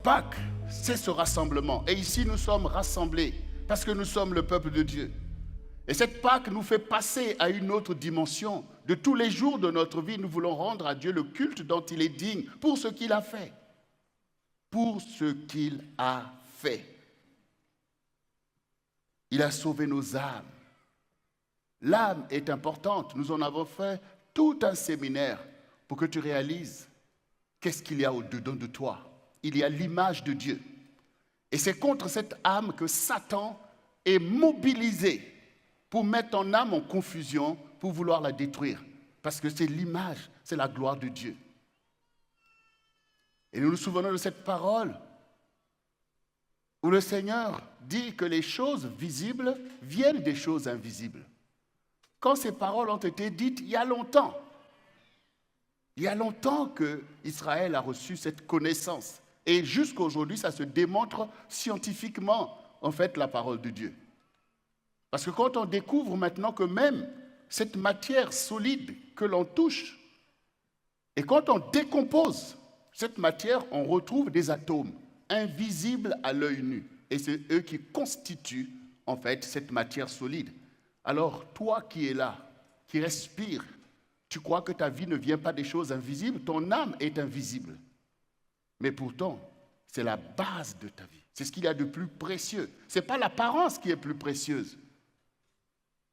Pâques, c'est ce rassemblement. Et ici, nous sommes rassemblés parce que nous sommes le peuple de Dieu. Et cette Pâques nous fait passer à une autre dimension. De tous les jours de notre vie, nous voulons rendre à Dieu le culte dont il est digne pour ce qu'il a fait. Pour ce qu'il a fait. Il a sauvé nos âmes. L'âme est importante. Nous en avons fait tout un séminaire pour que tu réalises qu'est-ce qu'il y a au-dedans de toi. Il y a l'image de Dieu. Et c'est contre cette âme que Satan est mobilisé pour mettre ton âme en confusion, pour vouloir la détruire. Parce que c'est l'image, c'est la gloire de Dieu. Et nous nous souvenons de cette parole où le Seigneur dit que les choses visibles viennent des choses invisibles. Quand ces paroles ont été dites il y a longtemps que Israël a reçu cette connaissance. Et jusqu'à aujourd'hui, ça se démontre scientifiquement, en fait, la parole de Dieu. Parce que quand on découvre maintenant que même cette matière solide que l'on touche, et quand on décompose cette matière, on retrouve des atomes invisibles à l'œil nu. Et c'est eux qui constituent, en fait, cette matière solide. Alors, toi qui es là, qui respires, tu crois que ta vie ne vient pas des choses invisibles, ton âme est invisible. Mais pourtant, c'est la base de ta vie. C'est ce qu'il y a de plus précieux. Ce n'est pas l'apparence qui est plus précieuse.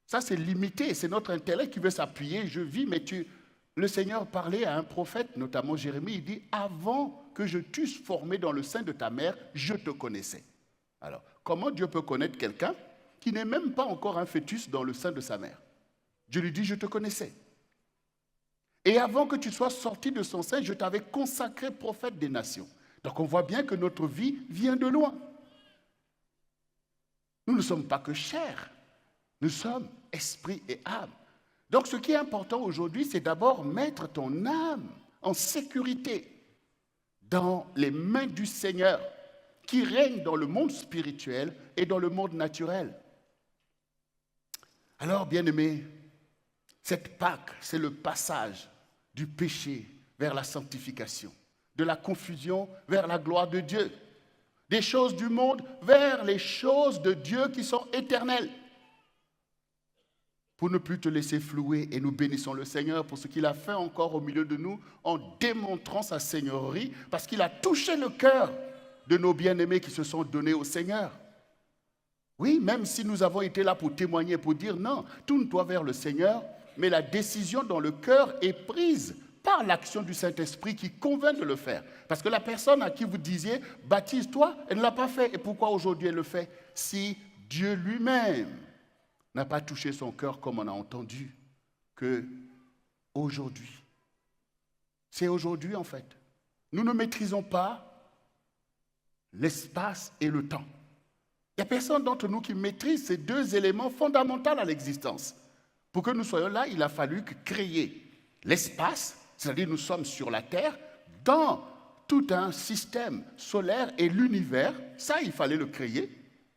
Ça, c'est limité. C'est notre intellect qui veut s'appuyer. Je vis, mais le Seigneur parlait à un prophète, notamment Jérémie, il dit « Avant que je t'eusse formé dans le sein de ta mère, je te connaissais. » Alors, comment Dieu peut connaître quelqu'un qui n'est même pas encore un fœtus dans le sein de sa mère? Dieu lui dit « Je te connaissais. » Et avant que tu sois sorti de son sein, je t'avais consacré prophète des nations. Donc on voit bien que notre vie vient de loin. Nous ne sommes pas que chair, nous sommes esprit et âme. Donc ce qui est important aujourd'hui, c'est d'abord mettre ton âme en sécurité dans les mains du Seigneur qui règne dans le monde spirituel et dans le monde naturel. Alors, bien-aimés, cette Pâque, c'est le passage du péché vers la sanctification, de la confusion vers la gloire de Dieu, des choses du monde vers les choses de Dieu qui sont éternelles. Pour ne plus te laisser flouer, et nous bénissons le Seigneur pour ce qu'il a fait encore au milieu de nous en démontrant sa seigneurie, parce qu'il a touché le cœur de nos bien-aimés qui se sont donnés au Seigneur. Oui, même si nous avons été là pour témoigner, pour dire non, tourne-toi vers le Seigneur, mais la décision dans le cœur est prise par l'action du Saint-Esprit qui convainc de le faire. Parce que la personne à qui vous disiez « baptise-toi », elle ne l'a pas fait. Et pourquoi aujourd'hui elle le fait? Si Dieu lui-même n'a pas touché son cœur comme on a entendu que aujourd'hui, c'est aujourd'hui en fait. Nous ne maîtrisons pas l'espace et le temps. Il n'y a personne d'entre nous qui maîtrise ces deux éléments fondamentaux à l'existence. Pour que nous soyons là, il a fallu créer l'espace, c'est-à-dire nous sommes sur la Terre, dans tout un système solaire et l'univers. Ça, il fallait le créer,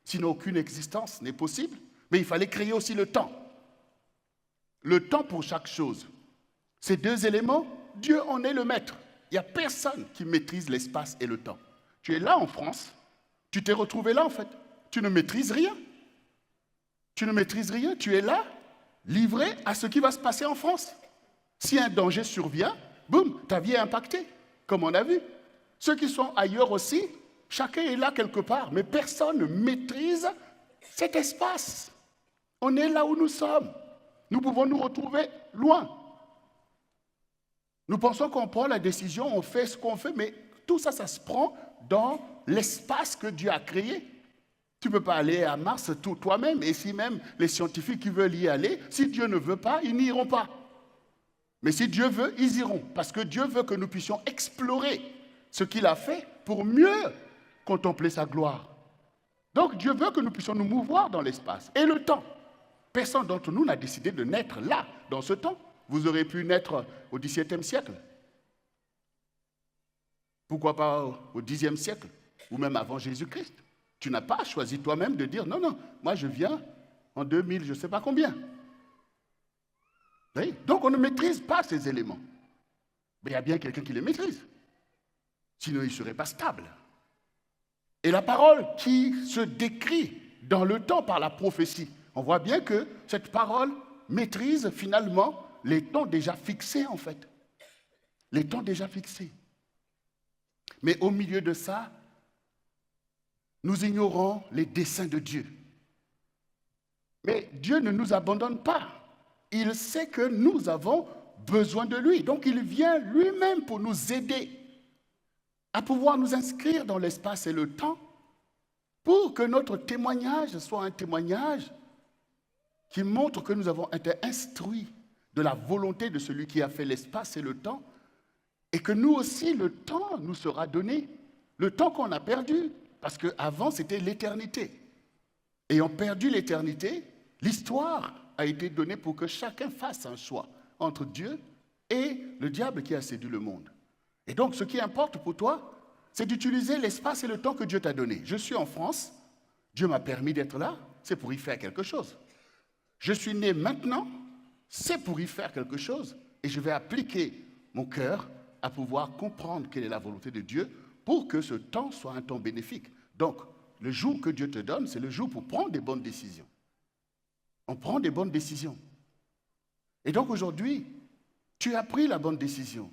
sinon aucune existence n'est possible. Mais il fallait créer aussi le temps. Le temps pour chaque chose. Ces deux éléments, Dieu en est le maître. Il n'y a personne qui maîtrise l'espace et le temps. Tu es là en France, tu t'es retrouvé là en fait. Tu ne maîtrises rien. Tu ne maîtrises rien, tu es là, livré à ce qui va se passer en France. Si un danger survient, boum, ta vie est impactée, comme on a vu. Ceux qui sont ailleurs aussi, chacun est là quelque part, mais personne ne maîtrise cet espace. On est là où nous sommes. Nous pouvons nous retrouver loin. Nous pensons qu'on prend la décision, on fait ce qu'on fait, mais tout ça, ça se prend dans l'espace que Dieu a créé. Tu ne peux pas aller à Mars toi-même, et si même les scientifiques qui veulent y aller, si Dieu ne veut pas, ils n'iront pas. Mais si Dieu veut, ils iront, parce que Dieu veut que nous puissions explorer ce qu'il a fait pour mieux contempler sa gloire. Donc Dieu veut que nous puissions nous mouvoir dans l'espace et le temps. Personne d'entre nous n'a décidé de naître là, dans ce temps. Vous aurez pu naître au XVIIe siècle. Pourquoi pas au Xe siècle, ou même avant Jésus-Christ. Tu n'as pas choisi toi-même de dire, non, moi je viens en 2000, je ne sais pas combien. Oui? Donc on ne maîtrise pas ces éléments. Mais il y a bien quelqu'un qui les maîtrise. Sinon il ne serait pas stable. Et la parole qui se décrit dans le temps par la prophétie, on voit bien que cette parole maîtrise finalement les temps déjà fixés en fait. Les temps déjà fixés. Mais au milieu de ça, nous ignorons les desseins de Dieu. Mais Dieu ne nous abandonne pas. Il sait que nous avons besoin de lui. Donc il vient lui-même pour nous aider à pouvoir nous inscrire dans l'espace et le temps pour que notre témoignage soit un témoignage qui montre que nous avons été instruits de la volonté de celui qui a fait l'espace et le temps et que nous aussi, le temps nous sera donné, le temps qu'on a perdu, parce qu'avant c'était l'éternité. Ayant perdu l'éternité, l'histoire a été donnée pour que chacun fasse un choix entre Dieu et le diable qui a séduit le monde. Et donc, ce qui importe pour toi, c'est d'utiliser l'espace et le temps que Dieu t'a donné. Je suis en France, Dieu m'a permis d'être là, c'est pour y faire quelque chose. Je suis né maintenant, c'est pour y faire quelque chose, et je vais appliquer mon cœur à pouvoir comprendre quelle est la volonté de Dieu pour que ce temps soit un temps bénéfique. Donc, le jour que Dieu te donne, c'est le jour pour prendre des bonnes décisions. On prend des bonnes décisions. Et donc aujourd'hui, tu as pris la bonne décision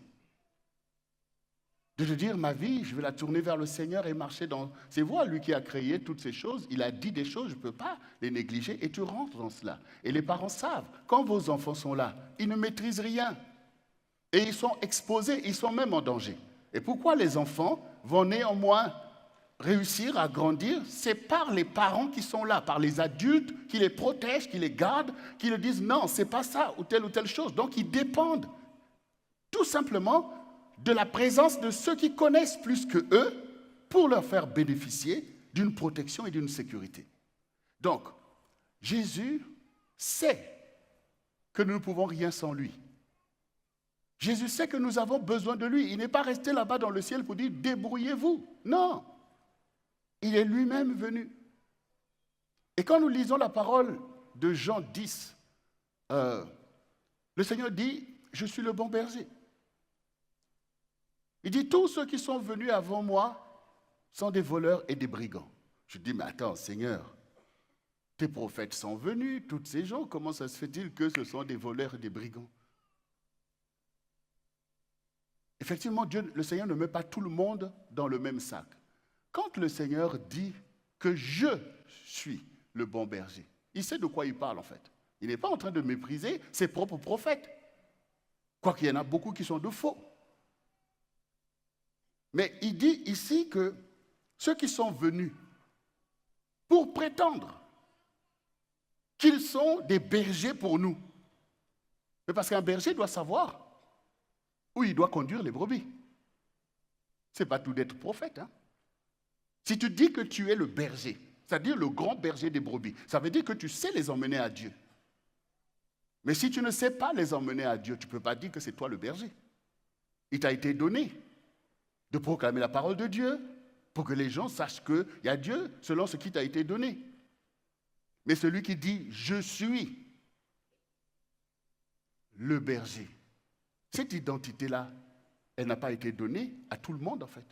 de te dire, ma vie, je vais la tourner vers le Seigneur et marcher dans ses voies. Lui qui a créé toutes ces choses, il a dit des choses, je ne peux pas les négliger, et tu rentres dans cela. Et les parents savent, quand vos enfants sont là, ils ne maîtrisent rien. Et ils sont exposés, ils sont même en danger. Et pourquoi les enfants vont néanmoins réussir à grandir? C'est par les parents qui sont là, par les adultes qui les protègent, qui les gardent, qui leur disent non, c'est pas ça ou telle chose. Donc ils dépendent tout simplement de la présence de ceux qui connaissent plus que eux pour leur faire bénéficier d'une protection et d'une sécurité. Donc, Jésus sait que nous ne pouvons rien sans lui. Jésus sait que nous avons besoin de lui. Il n'est pas resté là-bas dans le ciel pour dire débrouillez-vous. Non. Il est lui-même venu. Et quand nous lisons la parole de Jean 10, le Seigneur dit, je suis le bon berger. Il dit, tous ceux qui sont venus avant moi sont des voleurs et des brigands. Je dis, mais attends, Seigneur, tes prophètes sont venus, tous ces gens, comment ça se fait-il que ce sont des voleurs et des brigands? Effectivement, Dieu, le Seigneur ne met pas tout le monde dans le même sac. Quand le Seigneur dit que je suis le bon berger, il sait de quoi il parle en fait. Il n'est pas en train de mépriser ses propres prophètes. Quoiqu'il y en a beaucoup qui sont de faux. Mais il dit ici que ceux qui sont venus pour prétendre qu'ils sont des bergers pour nous. Mais parce qu'un berger doit savoir où il doit conduire les brebis. Ce n'est pas tout d'être prophète. Hein? Si tu dis que tu es le berger, c'est-à-dire le grand berger des brebis, ça veut dire que tu sais les emmener à Dieu. Mais si tu ne sais pas les emmener à Dieu, tu ne peux pas dire que c'est toi le berger. Il t'a été donné de proclamer la parole de Dieu pour que les gens sachent qu'il y a Dieu selon ce qui t'a été donné. Mais celui qui dit « je suis le berger », cette identité-là, elle n'a pas été donnée à tout le monde en fait.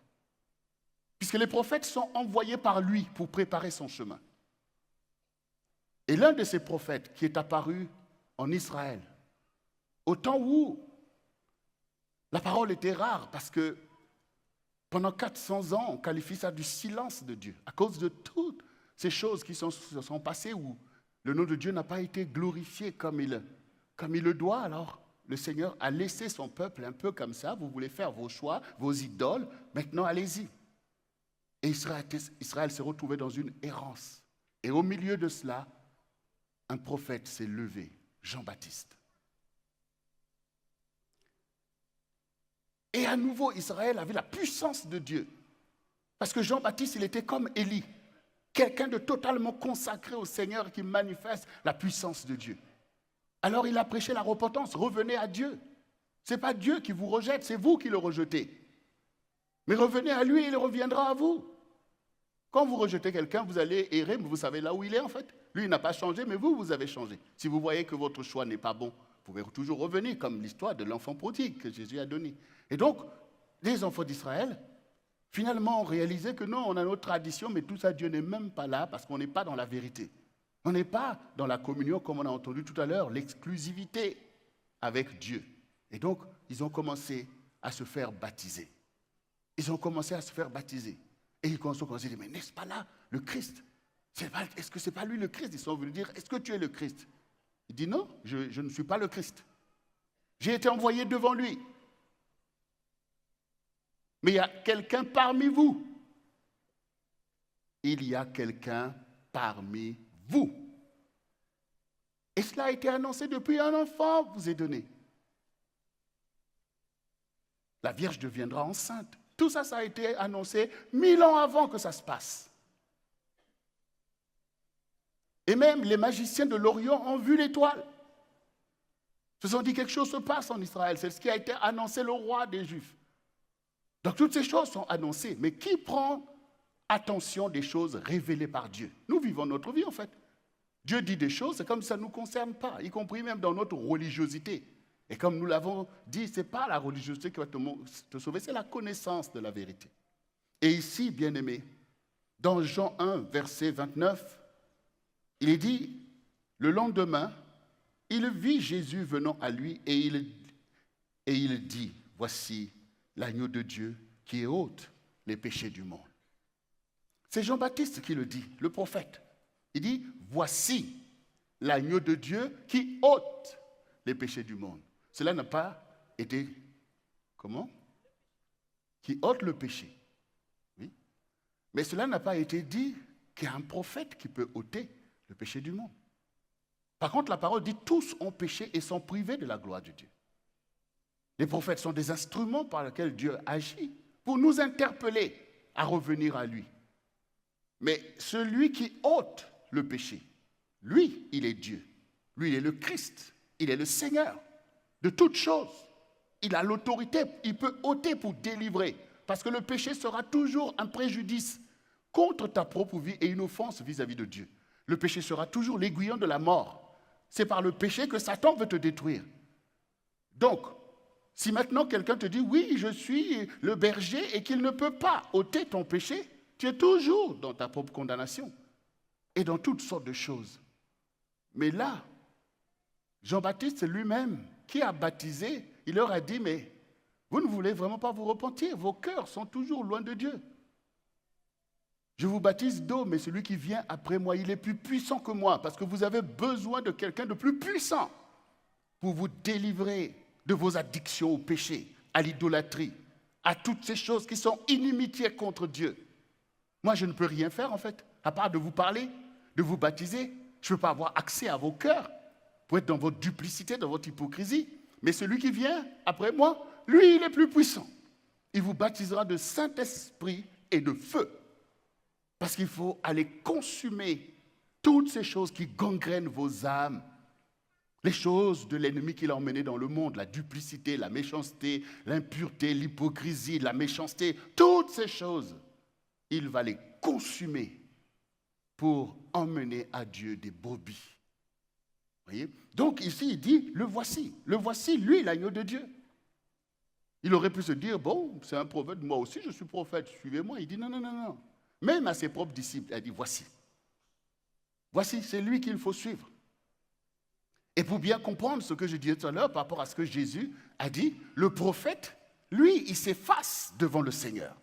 Puisque les prophètes sont envoyés par lui pour préparer son chemin. Et l'un de ces prophètes qui est apparu en Israël, au temps où la parole était rare, parce que pendant 400 ans, on qualifie ça du silence de Dieu, à cause de toutes ces choses qui se sont passées où le nom de Dieu n'a pas été glorifié comme il le doit. Alors, le Seigneur a laissé son peuple un peu comme ça. Vous voulez faire vos choix, vos idoles, maintenant allez-y. Et Israël s'est retrouvé dans une errance. Et au milieu de cela, un prophète s'est levé, Jean-Baptiste. Et à nouveau, Israël avait la puissance de Dieu. Parce que Jean-Baptiste, il était comme Élie, quelqu'un de totalement consacré au Seigneur qui manifeste la puissance de Dieu. Alors il a prêché la repentance, revenez à Dieu. Ce n'est pas Dieu qui vous rejette, c'est vous qui le rejetez. Mais revenez à lui, il reviendra à vous. Quand vous rejetez quelqu'un, vous allez errer, mais vous savez là où il est en fait. Lui, il n'a pas changé, mais vous avez changé. Si vous voyez que votre choix n'est pas bon, vous pouvez toujours revenir, comme l'histoire de l'enfant prodigue que Jésus a donné. Et donc, les enfants d'Israël Finalement, on réalisait que non, on a notre tradition, mais tout ça, Dieu n'est même pas là parce qu'on n'est pas dans la vérité. On n'est pas dans la communion, comme on a entendu tout à l'heure, l'exclusivité avec Dieu. Et donc, ils ont commencé à se faire baptiser. Ils ont commencé à se faire baptiser. Et ils ont commencé à dire, mais n'est-ce pas là le Christ? Est-ce que ce n'est pas lui le Christ? Ils sont venus dire, est-ce que tu es le Christ? Il dit, non, je ne suis pas le Christ. J'ai été envoyé devant lui. Mais il y a quelqu'un parmi vous. Il y a quelqu'un parmi vous. Et cela a été annoncé depuis un enfant vous est donné. La Vierge deviendra enceinte. Tout ça, ça a été annoncé 1000 ans avant que ça se passe. Et même les magiciens de l'Orient ont vu l'étoile. Ils se sont dit quelque chose se passe en Israël. C'est ce qui a été annoncé le roi des Juifs. Donc toutes ces choses sont annoncées. Mais qui prend attention des choses révélées par Dieu? Nous vivons notre vie en fait. Dieu dit des choses, c'est comme si ça ne nous concerne pas, y compris même dans notre religiosité. Et comme nous l'avons dit, ce n'est pas la religiosité qui va te sauver, c'est la connaissance de la vérité. Et ici, bien-aimés, dans Jean 1, verset 29, il est dit, le lendemain, il vit Jésus venant à lui et il dit, voici l'agneau de Dieu qui ôte les péchés du monde. C'est Jean-Baptiste qui le dit, le prophète. Il dit, voici l'agneau de Dieu qui ôte les péchés du monde. Cela n'a pas été, comment? Qui ôte le péché. Oui. Mais cela n'a pas été dit qu'il y a un prophète qui peut ôter le péché du monde. Par contre, la parole dit, tous ont péché et sont privés de la gloire de Dieu. Les prophètes sont des instruments par lesquels Dieu agit pour nous interpeller à revenir à lui. Mais celui qui ôte le péché, lui, il est Dieu. Lui, il est le Christ. Il est le Seigneur de toutes choses. Il a l'autorité. Il peut ôter pour délivrer. Parce que le péché sera toujours un préjudice contre ta propre vie et une offense vis-à-vis de Dieu. Le péché sera toujours l'aiguillon de la mort. C'est par le péché que Satan veut te détruire. Donc, si maintenant quelqu'un te dit, oui, je suis le berger et qu'il ne peut pas ôter ton péché, tu es toujours dans ta propre condamnation et dans toutes sortes de choses. Mais là, Jean-Baptiste lui-même, qui a baptisé, il leur a dit, mais vous ne voulez vraiment pas vous repentir, vos cœurs sont toujours loin de Dieu. Je vous baptise d'eau, mais celui qui vient après moi, il est plus puissant que moi, parce que vous avez besoin de quelqu'un de plus puissant pour vous délivrer de vos addictions au péché, à l'idolâtrie, à toutes ces choses qui sont inimitiés contre Dieu. Moi, je ne peux rien faire, en fait, à part de vous parler, de vous baptiser. Je ne peux pas avoir accès à vos cœurs pour être dans votre duplicité, dans votre hypocrisie. Mais celui qui vient après moi, lui, il est plus puissant. Il vous baptisera de Saint-Esprit et de feu. Parce qu'il faut aller consumer toutes ces choses qui gangrènent vos âmes. Les choses de l'ennemi qu'il a emmené dans le monde, la duplicité, la méchanceté, l'impureté, l'hypocrisie, la méchanceté, toutes ces choses, il va les consumer pour emmener à Dieu des brebis. Voyez? Donc ici, il dit, le voici, lui, l'agneau de Dieu. Il aurait pu se dire, bon, c'est un prophète, moi aussi je suis prophète, suivez-moi. Il dit, non, non, non, non. Même à ses propres disciples, il a dit, voici. Voici, c'est lui qu'il faut suivre. Et pour bien comprendre ce que je disais tout à l'heure par rapport à ce que Jésus a dit, le prophète, lui, il s'efface devant le Seigneur.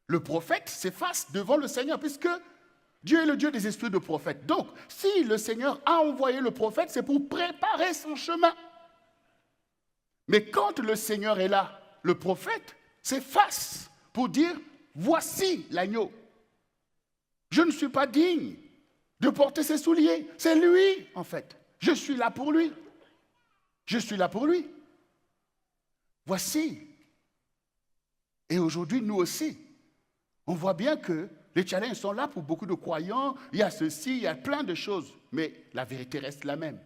Le prophète s'efface devant le Seigneur, puisque Dieu est le Dieu des esprits de prophètes. Donc, si le Seigneur a envoyé le prophète, c'est pour préparer son chemin. Mais quand le Seigneur est là, le prophète s'efface pour dire, voici l'agneau. Je ne suis pas digne de porter ses souliers. C'est lui, en fait. Je suis là pour lui. Je suis là pour lui. Voici. Et aujourd'hui, nous aussi, on voit bien que les challenges sont là pour beaucoup de croyants. Il y a ceci, il y a plein de choses. Mais la vérité reste la même.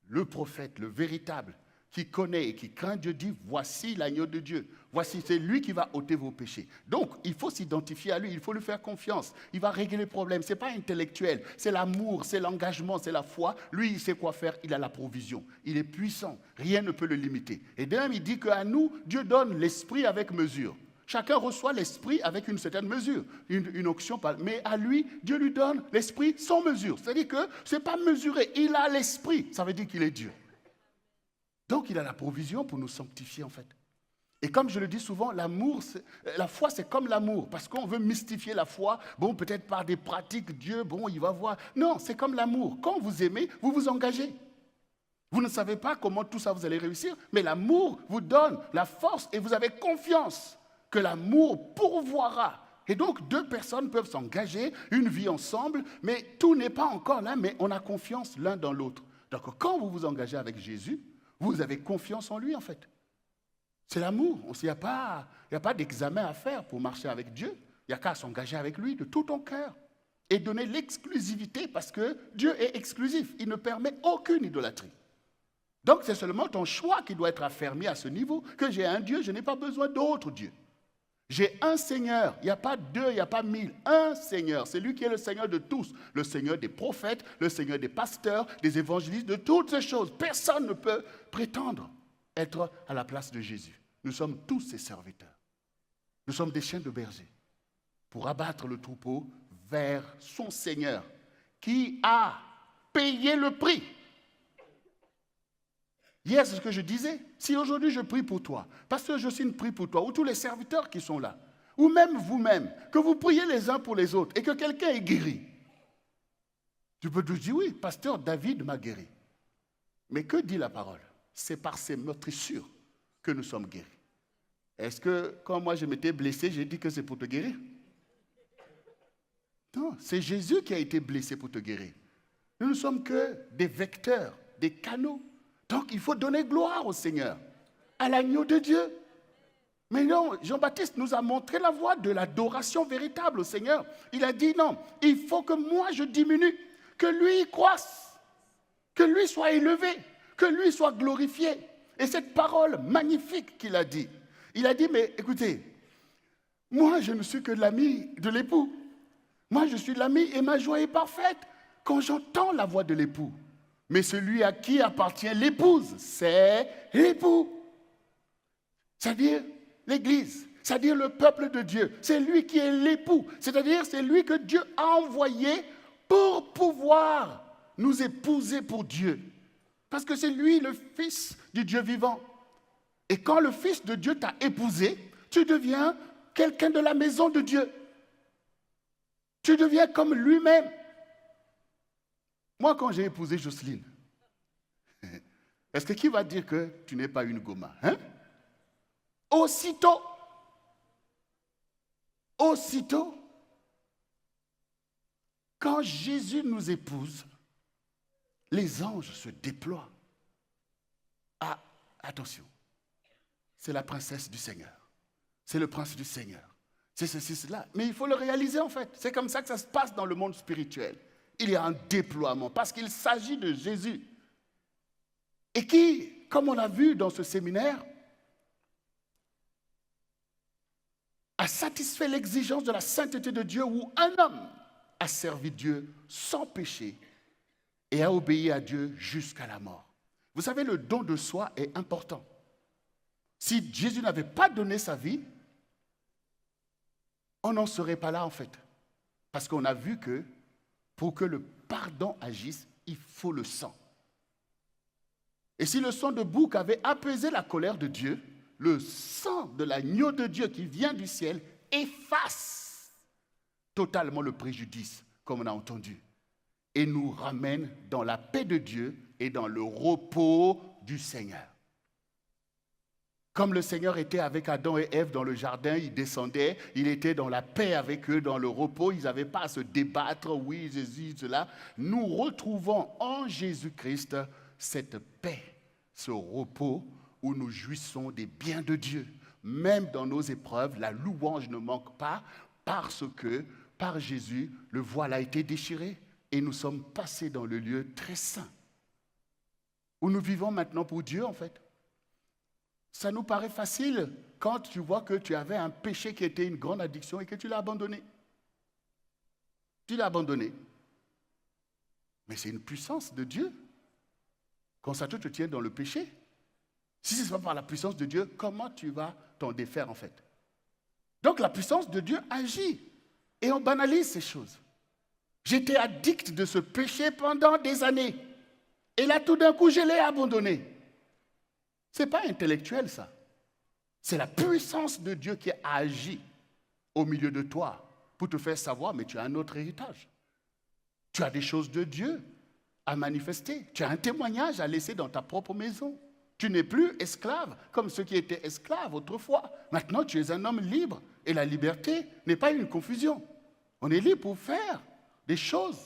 Le prophète, le véritable, qui connaît et qui craint Dieu dit, voici l'agneau de Dieu. Voici, c'est lui qui va ôter vos péchés. Donc, il faut s'identifier à lui, il faut lui faire confiance. Il va régler les problèmes. Ce n'est pas intellectuel, c'est l'amour, c'est l'engagement, c'est la foi. Lui, il sait quoi faire, il a la provision. Il est puissant, rien ne peut le limiter. Et de même, il dit qu'à nous, Dieu donne l'esprit avec mesure. Chacun reçoit l'Esprit avec une certaine mesure, une onction. Mais à lui, Dieu lui donne l'Esprit sans mesure. C'est-à-dire que ce n'est pas mesuré. Il a l'Esprit. Ça veut dire qu'il est Dieu. Donc, il a la provision pour nous sanctifier, en fait. Et comme je le dis souvent, la foi, c'est comme l'amour. Parce qu'on veut mystifier la foi. Bon, peut-être par des pratiques, Dieu, bon, il va voir. Non, c'est comme l'amour. Quand vous aimez, vous vous engagez. Vous ne savez pas comment tout ça vous allez réussir, mais l'amour vous donne la force et vous avez confiance que l'amour pourvoira. Et donc, deux personnes peuvent s'engager, une vie ensemble, mais tout n'est pas encore là, mais on a confiance l'un dans l'autre. Donc, quand vous vous engagez avec Jésus, vous avez confiance en lui, en fait. C'est l'amour. Il n'y a pas d'examen à faire pour marcher avec Dieu. Il n'y a qu'à s'engager avec lui de tout ton cœur et donner l'exclusivité parce que Dieu est exclusif. Il ne permet aucune idolâtrie. Donc, c'est seulement ton choix qui doit être affermi à ce niveau, que j'ai un Dieu, je n'ai pas besoin d'autre Dieu. J'ai un Seigneur, il n'y a pas deux, il n'y a pas mille, un Seigneur. C'est lui qui est le Seigneur de tous, le Seigneur des prophètes, le Seigneur des pasteurs, des évangélistes, de toutes ces choses. Personne ne peut prétendre être à la place de Jésus. Nous sommes tous ses serviteurs. Nous sommes des chiens de berger pour abattre le troupeau vers son Seigneur qui a payé le prix. Hier, c'est ce que je disais. Si aujourd'hui je prie pour toi, pasteur Jocelyne prie pour toi, ou tous les serviteurs qui sont là, ou même vous-même, que vous priez les uns pour les autres et que quelqu'un est guéri, tu peux te dire oui, pasteur David m'a guéri. Mais que dit la parole? C'est par ces meurtrissures que nous sommes guéris. Est-ce que quand moi je m'étais blessé, j'ai dit que c'est pour te guérir? Non, c'est Jésus qui a été blessé pour te guérir. Nous ne sommes que des vecteurs, des canaux. Donc, il faut donner gloire au Seigneur, à l'agneau de Dieu. Mais non, Jean-Baptiste nous a montré la voie de l'adoration véritable au Seigneur. Il a dit non, il faut que moi je diminue, que lui croisse, que lui soit élevé, que lui soit glorifié. Et cette parole magnifique qu'il a dit, il a dit, mais écoutez, moi je ne suis que l'ami de l'époux. Moi je suis l'ami et ma joie est parfaite quand j'entends la voix de l'époux. Mais celui à qui appartient l'épouse, c'est l'époux. C'est-à-dire l'Église, c'est-à-dire le peuple de Dieu. C'est lui qui est l'époux. C'est-à-dire c'est lui que Dieu a envoyé pour pouvoir nous épouser pour Dieu. Parce que c'est lui le Fils du Dieu vivant. Et quand le Fils de Dieu t'a épousé, tu deviens quelqu'un de la maison de Dieu. Tu deviens comme lui-même. Moi, quand j'ai épousé Jocelyne, est-ce que qui va dire que tu n'es pas une goma, hein? Aussitôt, quand Jésus nous épouse, les anges se déploient. Ah, attention, c'est la princesse du Seigneur, c'est le prince du Seigneur, c'est ceci, cela. Mais il faut le réaliser en fait, c'est comme ça que ça se passe dans le monde spirituel. Il y a un déploiement parce qu'il s'agit de Jésus. Et qui, comme on l'a vu dans ce séminaire, a satisfait l'exigence de la sainteté de Dieu où un homme a servi Dieu sans péché et a obéi à Dieu jusqu'à la mort. Vous savez, le don de soi est important. Si Jésus n'avait pas donné sa vie, on n'en serait pas là en fait. Parce qu'on a vu que pour que le pardon agisse, il faut le sang. Et si le sang de bouc avait apaisé la colère de Dieu, le sang de l'agneau de Dieu qui vient du ciel efface totalement le préjudice, comme on a entendu, et nous ramène dans la paix de Dieu et dans le repos du Seigneur. Comme le Seigneur était avec Adam et Ève dans le jardin, il descendait, il était dans la paix avec eux, dans le repos, ils n'avaient pas à se débattre, oui, Jésus, cela. Nous retrouvons en Jésus-Christ cette paix, ce repos où nous jouissons des biens de Dieu. Même dans nos épreuves, la louange ne manque pas parce que, par Jésus, le voile a été déchiré et nous sommes passés dans le lieu très saint, où nous vivons maintenant pour Dieu en fait. Ça nous paraît facile quand tu vois que tu avais un péché qui était une grande addiction et que tu l'as abandonné. Tu l'as abandonné. Mais c'est une puissance de Dieu. Quand ça te tient dans le péché, si ce n'est pas par la puissance de Dieu, comment tu vas t'en défaire en fait? Donc la puissance de Dieu agit et on banalise ces choses. J'étais addict de ce péché pendant des années. Et là, tout d'un coup, je l'ai abandonné. Ce n'est pas intellectuel, ça. C'est la puissance de Dieu qui agit au milieu de toi pour te faire savoir, mais tu as un autre héritage. Tu as des choses de Dieu à manifester. Tu as un témoignage à laisser dans ta propre maison. Tu n'es plus esclave comme ceux qui étaient esclaves autrefois. Maintenant, tu es un homme libre. Et la liberté n'est pas une confusion. On est libre pour faire des choses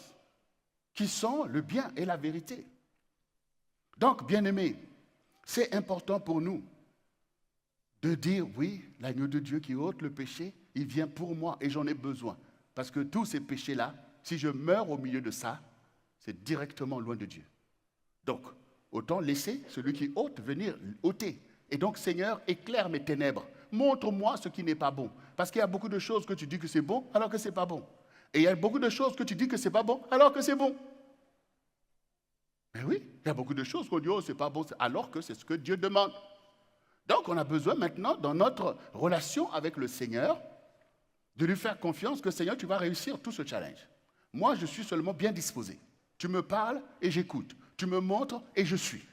qui sont le bien et la vérité. Donc, bien-aimés, c'est important pour nous de dire, oui, l'agneau de Dieu qui ôte le péché, il vient pour moi et j'en ai besoin. Parce que tous ces péchés-là, si je meurs au milieu de ça, c'est directement loin de Dieu. Donc, autant laisser celui qui ôte venir ôter. Et donc, Seigneur, éclaire mes ténèbres. Montre-moi ce qui n'est pas bon. Parce qu'il y a beaucoup de choses que tu dis que c'est bon, alors que ce n'est pas bon. Et il y a beaucoup de choses que tu dis que ce n'est pas bon, alors que c'est bon. Mais oui, il y a beaucoup de choses qu'on dit, oh, c'est pas bon, alors que c'est ce que Dieu demande. Donc, on a besoin maintenant, dans notre relation avec le Seigneur, de lui faire confiance que, Seigneur, tu vas réussir tout ce challenge. Moi, je suis seulement bien disposé. Tu me parles et j'écoute. Tu me montres et je suis.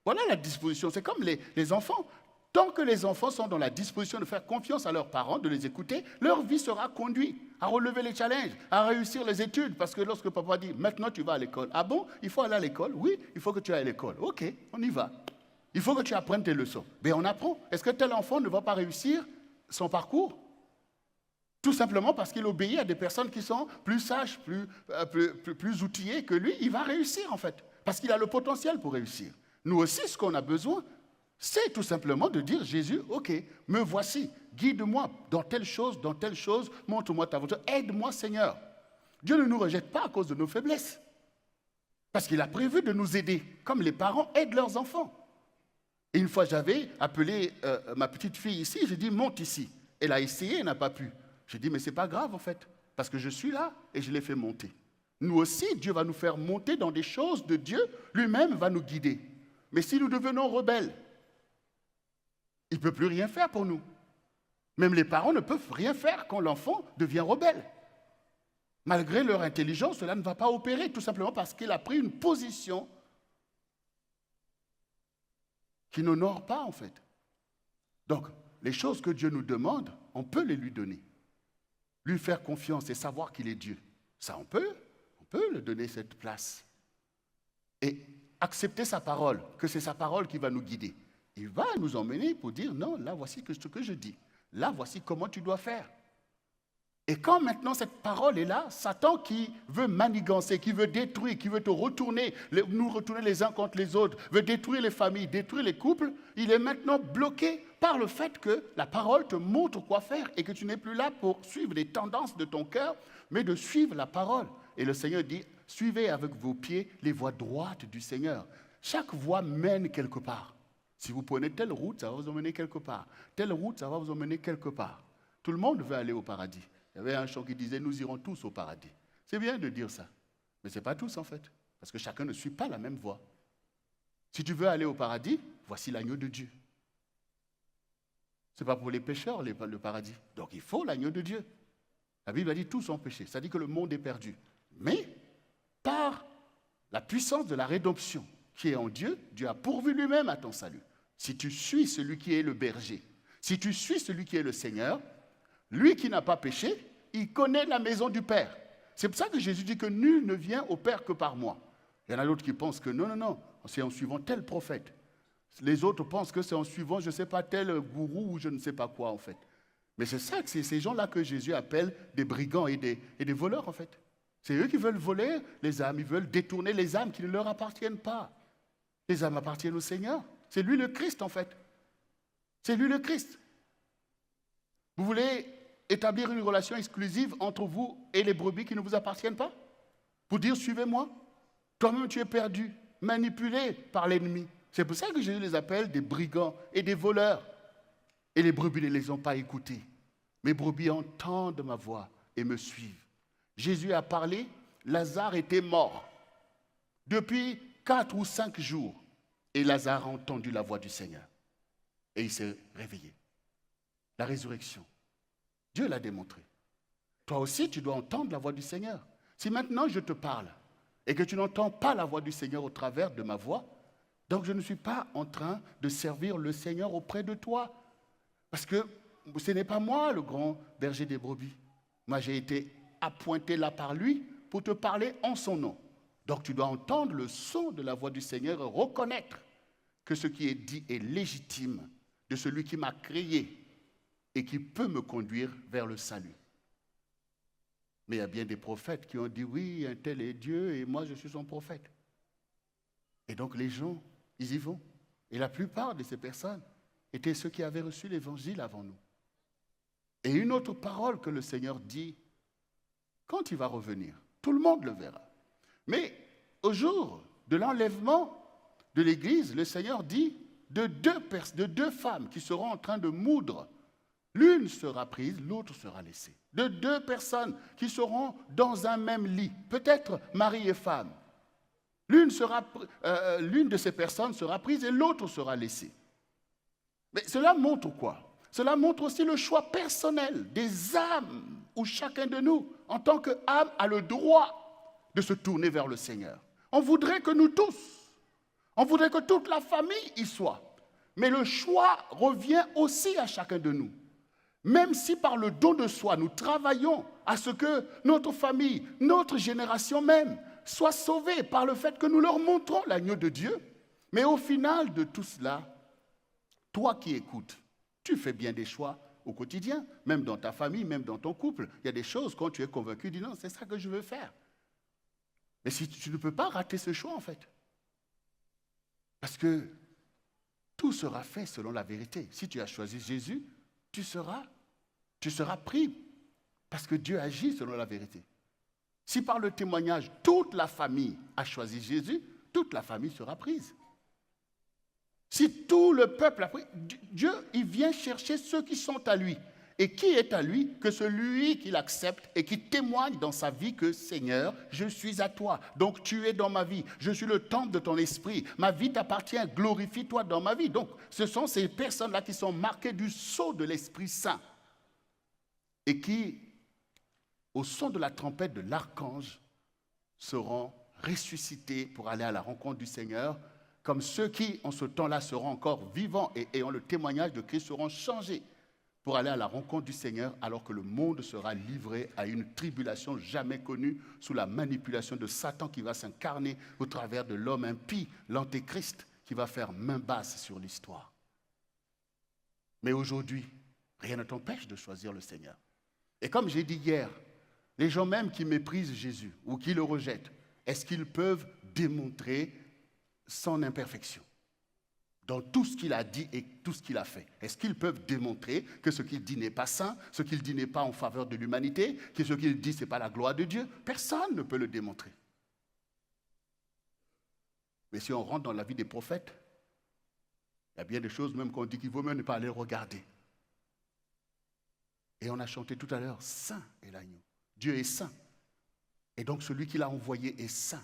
Voilà la disposition. C'est comme les enfants. Tant que les enfants sont dans la disposition de faire confiance à leurs parents, de les écouter, leur vie sera conduite à relever les challenges, à réussir les études. Parce que lorsque papa dit, maintenant tu vas à l'école. Ah bon, il faut aller à l'école? Oui, il faut que tu ailles à l'école. Ok, on y va. Il faut que tu apprennes tes leçons. Mais on apprend. Est-ce que tel enfant ne va pas réussir son parcours? Tout simplement parce qu'il obéit à des personnes qui sont plus sages, plus outillées que lui. Il va réussir en fait. Parce qu'il a le potentiel pour réussir. Nous aussi, ce qu'on a besoin, c'est tout simplement de dire, Jésus, ok, me voici, guide-moi dans telle chose, montre-moi ta volonté, aide-moi Seigneur. Dieu ne nous rejette pas à cause de nos faiblesses. Parce qu'il a prévu de nous aider, comme les parents aident leurs enfants. Et une fois, j'avais appelé ma petite fille ici, j'ai dit, monte ici. Elle a essayé, elle n'a pas pu. J'ai dit, mais ce n'est pas grave en fait, parce que je suis là et je l'ai fait monter. Nous aussi, Dieu va nous faire monter dans des choses de Dieu, lui-même va nous guider. Mais si nous devenons rebelles, il ne peut plus rien faire pour nous. Même les parents ne peuvent rien faire quand l'enfant devient rebelle. Malgré leur intelligence, cela ne va pas opérer, tout simplement parce qu'il a pris une position qui n'honore pas, en fait. Donc, les choses que Dieu nous demande, on peut les lui donner. Lui faire confiance et savoir qu'il est Dieu. Ça, on peut lui donner cette place. Et accepter sa parole, que c'est sa parole qui va nous guider. Il va nous emmener pour dire, non, là, voici ce que je dis. Là, voici comment tu dois faire. Et quand maintenant cette parole est là, Satan qui veut manigancer, qui veut détruire, qui veut nous retourner les uns contre les autres, veut détruire les familles, détruire les couples, il est maintenant bloqué par le fait que la parole te montre quoi faire et que tu n'es plus là pour suivre les tendances de ton cœur, mais de suivre la parole. Et le Seigneur dit, suivez avec vos pieds les voies droites du Seigneur. Chaque voie mène quelque part. Si vous prenez telle route, ça va vous emmener quelque part. Telle route, ça va vous emmener quelque part. Tout le monde veut aller au paradis. Il y avait un chant qui disait, nous irons tous au paradis. C'est bien de dire ça, mais ce n'est pas tous en fait, parce que chacun ne suit pas la même voie. Si tu veux aller au paradis, voici l'agneau de Dieu. Ce n'est pas pour les pécheurs le paradis. Donc il faut l'agneau de Dieu. La Bible a dit tous ont péché, ça dit que le monde est perdu. Mais par la puissance de la rédemption qui est en Dieu, Dieu a pourvu lui-même à ton salut. Si tu suis celui qui est le berger, si tu suis celui qui est le Seigneur, lui qui n'a pas péché, il connaît la maison du Père. C'est pour ça que Jésus dit que nul ne vient au Père que par moi. Il y en a d'autres qui pensent que non, c'est en suivant tel prophète. Les autres pensent que c'est en suivant, je ne sais pas, tel gourou ou je ne sais pas quoi en fait. Mais c'est ça, c'est ces gens-là que Jésus appelle des brigands et des voleurs en fait. C'est eux qui veulent voler les âmes, ils veulent détourner les âmes qui ne leur appartiennent pas. Les âmes appartiennent au Seigneur. C'est lui le Christ en fait. C'est lui le Christ. Vous voulez établir une relation exclusive entre vous et les brebis qui ne vous appartiennent pas? Pour dire, suivez-moi. Toi-même, tu es perdu, manipulé par l'ennemi. C'est pour ça que Jésus les appelle des brigands et des voleurs. Et les brebis ne les ont pas écoutés. Mes brebis entendent ma voix et me suivent. Jésus a parlé, Lazare était mort depuis 4 ou 5 jours. Et Lazare a entendu la voix du Seigneur. Et il s'est réveillé. La résurrection. Dieu l'a démontré. Toi aussi, tu dois entendre la voix du Seigneur. Si maintenant je te parle et que tu n'entends pas la voix du Seigneur au travers de ma voix, donc je ne suis pas en train de servir le Seigneur auprès de toi. Parce que ce n'est pas moi le grand berger des brebis. Moi, j'ai été appointé là par lui pour te parler en son nom. Donc tu dois entendre le son de la voix du Seigneur et reconnaître que ce qui est dit est légitime de celui qui m'a créé et qui peut me conduire vers le salut. Mais il y a bien des prophètes qui ont dit, oui, un tel est Dieu et moi je suis son prophète. Et donc les gens, ils y vont. Et la plupart de ces personnes étaient ceux qui avaient reçu l'évangile avant nous. Et une autre parole que le Seigneur dit, quand il va revenir, tout le monde le verra. Mais au jour de l'enlèvement de l'Église, le Seigneur dit de deux femmes qui seront en train de moudre. L'une sera prise, l'autre sera laissée. De deux personnes qui seront dans un même lit, peut-être mari et femme. L'une de ces personnes sera prise et l'autre sera laissée. Mais cela montre quoi? Cela montre aussi le choix personnel des âmes, où chacun de nous, en tant qu'âme, a le droit de se tourner vers le Seigneur. On voudrait que nous tous, on voudrait que toute la famille y soit. Mais le choix revient aussi à chacun de nous. Même si par le don de soi, nous travaillons à ce que notre famille, notre génération même, soit sauvée par le fait que nous leur montrons l'agneau de Dieu. Mais au final de tout cela, toi qui écoutes, tu fais bien des choix au quotidien, même dans ta famille, même dans ton couple. Il y a des choses, quand tu es convaincu, dis non, c'est ça que je veux faire. Mais si tu ne peux pas rater ce choix, en fait. Parce que tout sera fait selon la vérité. Si tu as choisi Jésus, tu seras pris parce que Dieu agit selon la vérité. Si par le témoignage, toute la famille a choisi Jésus, toute la famille sera prise. Si tout le peuple a pris, Dieu, il vient chercher ceux qui sont à lui. Et qui est à lui que celui qui l'accepte et qui témoigne dans sa vie que Seigneur, je suis à toi. Donc tu es dans ma vie. Je suis le temple de ton esprit. Ma vie t'appartient. Glorifie-toi dans ma vie. Donc ce sont ces personnes-là qui sont marquées du sceau de l'Esprit Saint. Et qui, au son de la trompette de l'archange, seront ressuscités pour aller à la rencontre du Seigneur, comme ceux qui, en ce temps-là, seront encore vivants et ayant le témoignage de Christ, seront changés pour aller à la rencontre du Seigneur, alors que le monde sera livré à une tribulation jamais connue sous la manipulation de Satan qui va s'incarner au travers de l'homme impie, l'antéchrist, qui va faire main basse sur l'histoire. Mais aujourd'hui, rien ne t'empêche de choisir le Seigneur. Et comme j'ai dit hier, les gens même qui méprisent Jésus ou qui le rejettent, est-ce qu'ils peuvent démontrer son imperfection dans tout ce qu'il a dit et tout ce qu'il a fait? Est-ce qu'ils peuvent démontrer que ce qu'il dit n'est pas saint, ce qu'il dit n'est pas en faveur de l'humanité, que ce qu'il dit, ce n'est pas la gloire de Dieu? Personne ne peut le démontrer. Mais si on rentre dans la vie des prophètes, il y a bien des choses même qu'on dit qu'il vaut mieux ne pas aller regarder. Et on a chanté tout à l'heure, saint est l'agneau. Dieu est saint. Et donc celui qui l'a envoyé est saint.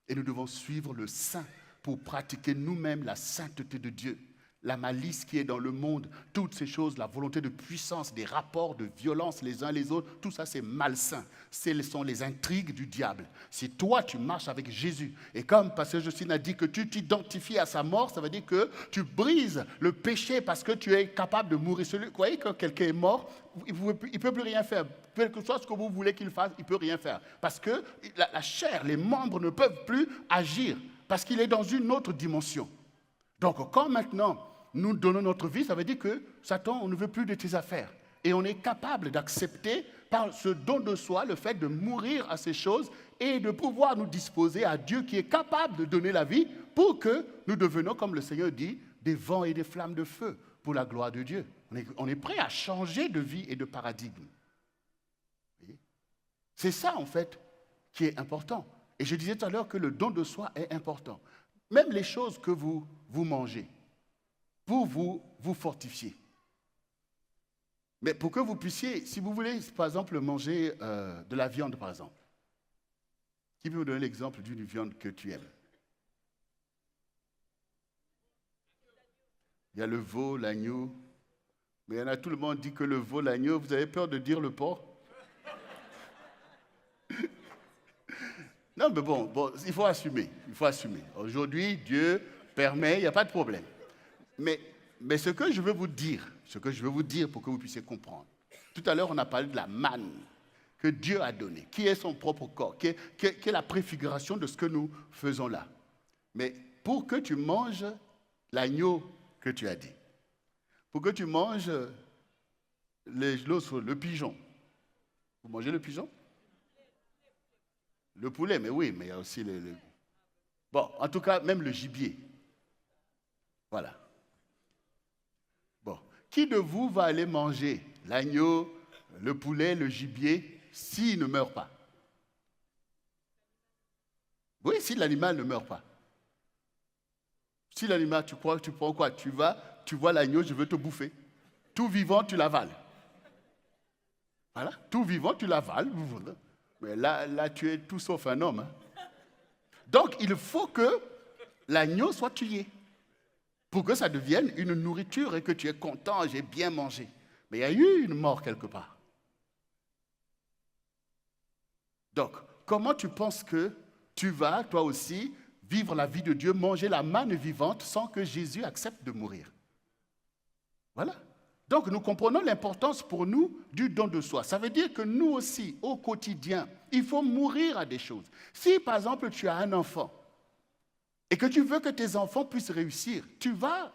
Et nous devons suivre le saint pour pratiquer nous-mêmes la sainteté de Dieu. La malice qui est dans le monde, toutes ces choses, la volonté de puissance, des rapports de violence les uns les autres, tout ça c'est malsain. Ce sont les intrigues du diable. Si toi tu marches avec Jésus, et comme Pasteur Justine a dit que tu t'identifies à sa mort, ça veut dire que tu brises le péché parce que tu es capable de mourir. Vous voyez que quelqu'un est mort, il ne peut plus rien faire. Quel que soit ce que vous voulez qu'il fasse, il ne peut rien faire. Parce que la chair, les membres ne peuvent plus agir, parce qu'il est dans une autre dimension. Donc quand maintenant nous donnons notre vie, ça veut dire que Satan, on ne veut plus de tes affaires. Et on est capable d'accepter par ce don de soi le fait de mourir à ces choses et de pouvoir nous disposer à Dieu qui est capable de donner la vie pour que nous devenions, comme le Seigneur dit, des vents et des flammes de feu pour la gloire de Dieu. On est prêt à changer de vie et de paradigme. C'est ça, en fait, qui est important. Et je disais tout à l'heure que le don de soi est important. Même les choses que vous mangez, pour vous fortifier. Mais pour que vous puissiez, si vous voulez, par exemple, manger de la viande, par exemple. Qui peut me donner l'exemple d'une viande que tu aimes? Il y a le veau, l'agneau, Mais il y en a, tout le monde dit que le veau, l'agneau, vous avez peur de dire le porc? Non, mais bon, il faut assumer. Il faut assumer. Aujourd'hui, Dieu permet, il n'y a pas de problème. Mais ce que je veux vous dire, pour que vous puissiez comprendre. Tout à l'heure, on a parlé de la manne que Dieu a donnée, qui est son propre corps, qui est la préfiguration de ce que nous faisons là. Mais pour que tu manges l'agneau que tu as dit, pour que tu manges le pigeon, vous mangez le pigeon? Le poulet, mais oui, mais il y a aussi Bon, en tout cas, même le gibier. Voilà. Bon, qui de vous va aller manger l'agneau, le poulet, le gibier, s'il ne meurt pas? Oui, si l'animal ne meurt pas. Si l'animal, tu prends quoi? Tu vois l'agneau, je veux te bouffer. Tout vivant, tu l'avales. Voilà, tout vivant, tu l'avales. Mais là, tu es tout sauf un homme. Hein. Donc, il faut que l'agneau soit tué pour que ça devienne une nourriture et que tu es content, j'ai bien mangé. Mais il y a eu une mort quelque part. Donc, comment tu penses que tu vas, toi aussi, vivre la vie de Dieu, manger la manne vivante sans que Jésus accepte de mourir? Voilà. Donc, nous comprenons l'importance pour nous du don de soi. Ça veut dire que nous aussi, au quotidien, il faut mourir à des choses. Si, par exemple, tu as un enfant et que tu veux que tes enfants puissent réussir, tu vas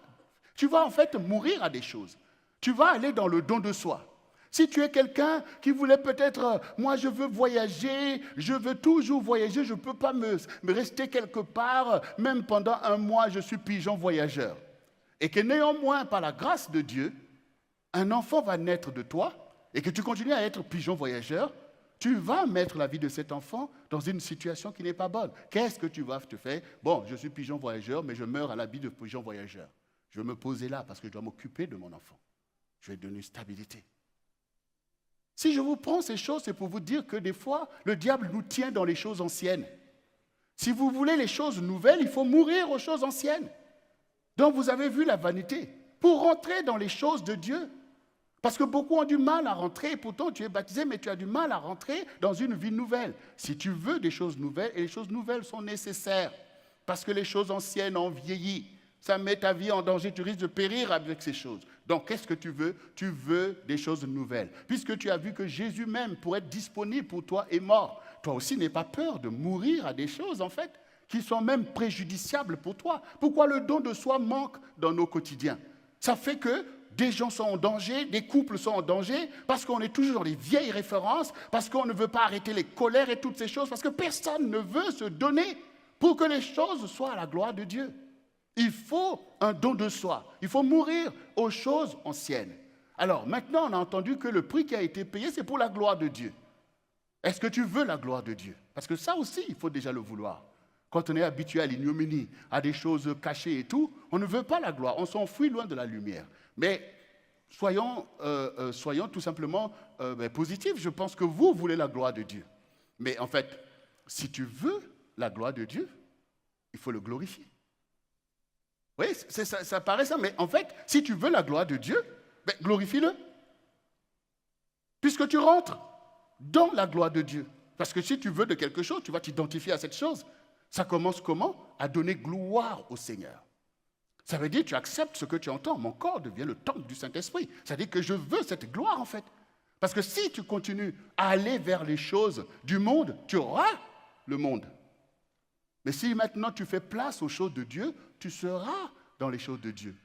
en fait mourir à des choses. Tu vas aller dans le don de soi. Si tu es quelqu'un qui voulait peut-être, moi je veux voyager, je veux toujours voyager, je ne peux pas me rester quelque part, même pendant un mois, je suis pigeon voyageur. Et que néanmoins, par la grâce de Dieu, un enfant va naître de toi et que tu continues à être pigeon voyageur, tu vas mettre la vie de cet enfant dans une situation qui n'est pas bonne. Qu'est-ce que tu vas te faire? Bon, je suis pigeon voyageur, mais je meurs à l'habit de pigeon voyageur. Je vais me poser là parce que je dois m'occuper de mon enfant. Je vais donner stabilité. Si je vous prends ces choses, c'est pour vous dire que des fois, le diable nous tient dans les choses anciennes. Si vous voulez les choses nouvelles, il faut mourir aux choses anciennes. Donc vous avez vu la vanité. Pour rentrer dans les choses de Dieu, parce que beaucoup ont du mal à rentrer, pourtant tu es baptisé, mais tu as du mal à rentrer dans une vie nouvelle. Si tu veux des choses nouvelles, et les choses nouvelles sont nécessaires, parce que les choses anciennes ont vieilli, ça met ta vie en danger, tu risques de périr avec ces choses. Donc qu'est-ce que tu veux? Tu veux des choses nouvelles. Puisque tu as vu que Jésus même, pour être disponible pour toi, est mort. Toi aussi, n'aie pas peur de mourir à des choses, en fait, qui sont même préjudiciables pour toi. Pourquoi le don de soi manque dans nos quotidiens? Ça fait que des gens sont en danger, des couples sont en danger, parce qu'on est toujours dans les vieilles références, parce qu'on ne veut pas arrêter les colères et toutes ces choses, parce que personne ne veut se donner pour que les choses soient à la gloire de Dieu. Il faut un don de soi. Il faut mourir aux choses anciennes. Alors, maintenant, on a entendu que le prix qui a été payé, c'est pour la gloire de Dieu. Est-ce que tu veux la gloire de Dieu? Parce que ça aussi, il faut déjà le vouloir. Quand on est habitué à l'ignominie, à des choses cachées et tout, on ne veut pas la gloire. On s'enfuit loin de la lumière. Mais soyons tout simplement positifs. Je pense que vous voulez la gloire de Dieu. Mais en fait, si tu veux la gloire de Dieu, il faut le glorifier. Oui, ça paraît ça, mais en fait, si tu veux la gloire de Dieu, glorifie-le. Puisque tu rentres dans la gloire de Dieu. Parce que si tu veux de quelque chose, tu vas t'identifier à cette chose. Ça commence comment? À donner gloire au Seigneur. Ça veut dire que tu acceptes ce que tu entends. Mon corps devient le temple du Saint-Esprit. Ça veut dire que je veux cette gloire, en fait. Parce que si tu continues à aller vers les choses du monde, tu auras le monde. Mais si maintenant tu fais place aux choses de Dieu, tu seras dans les choses de Dieu.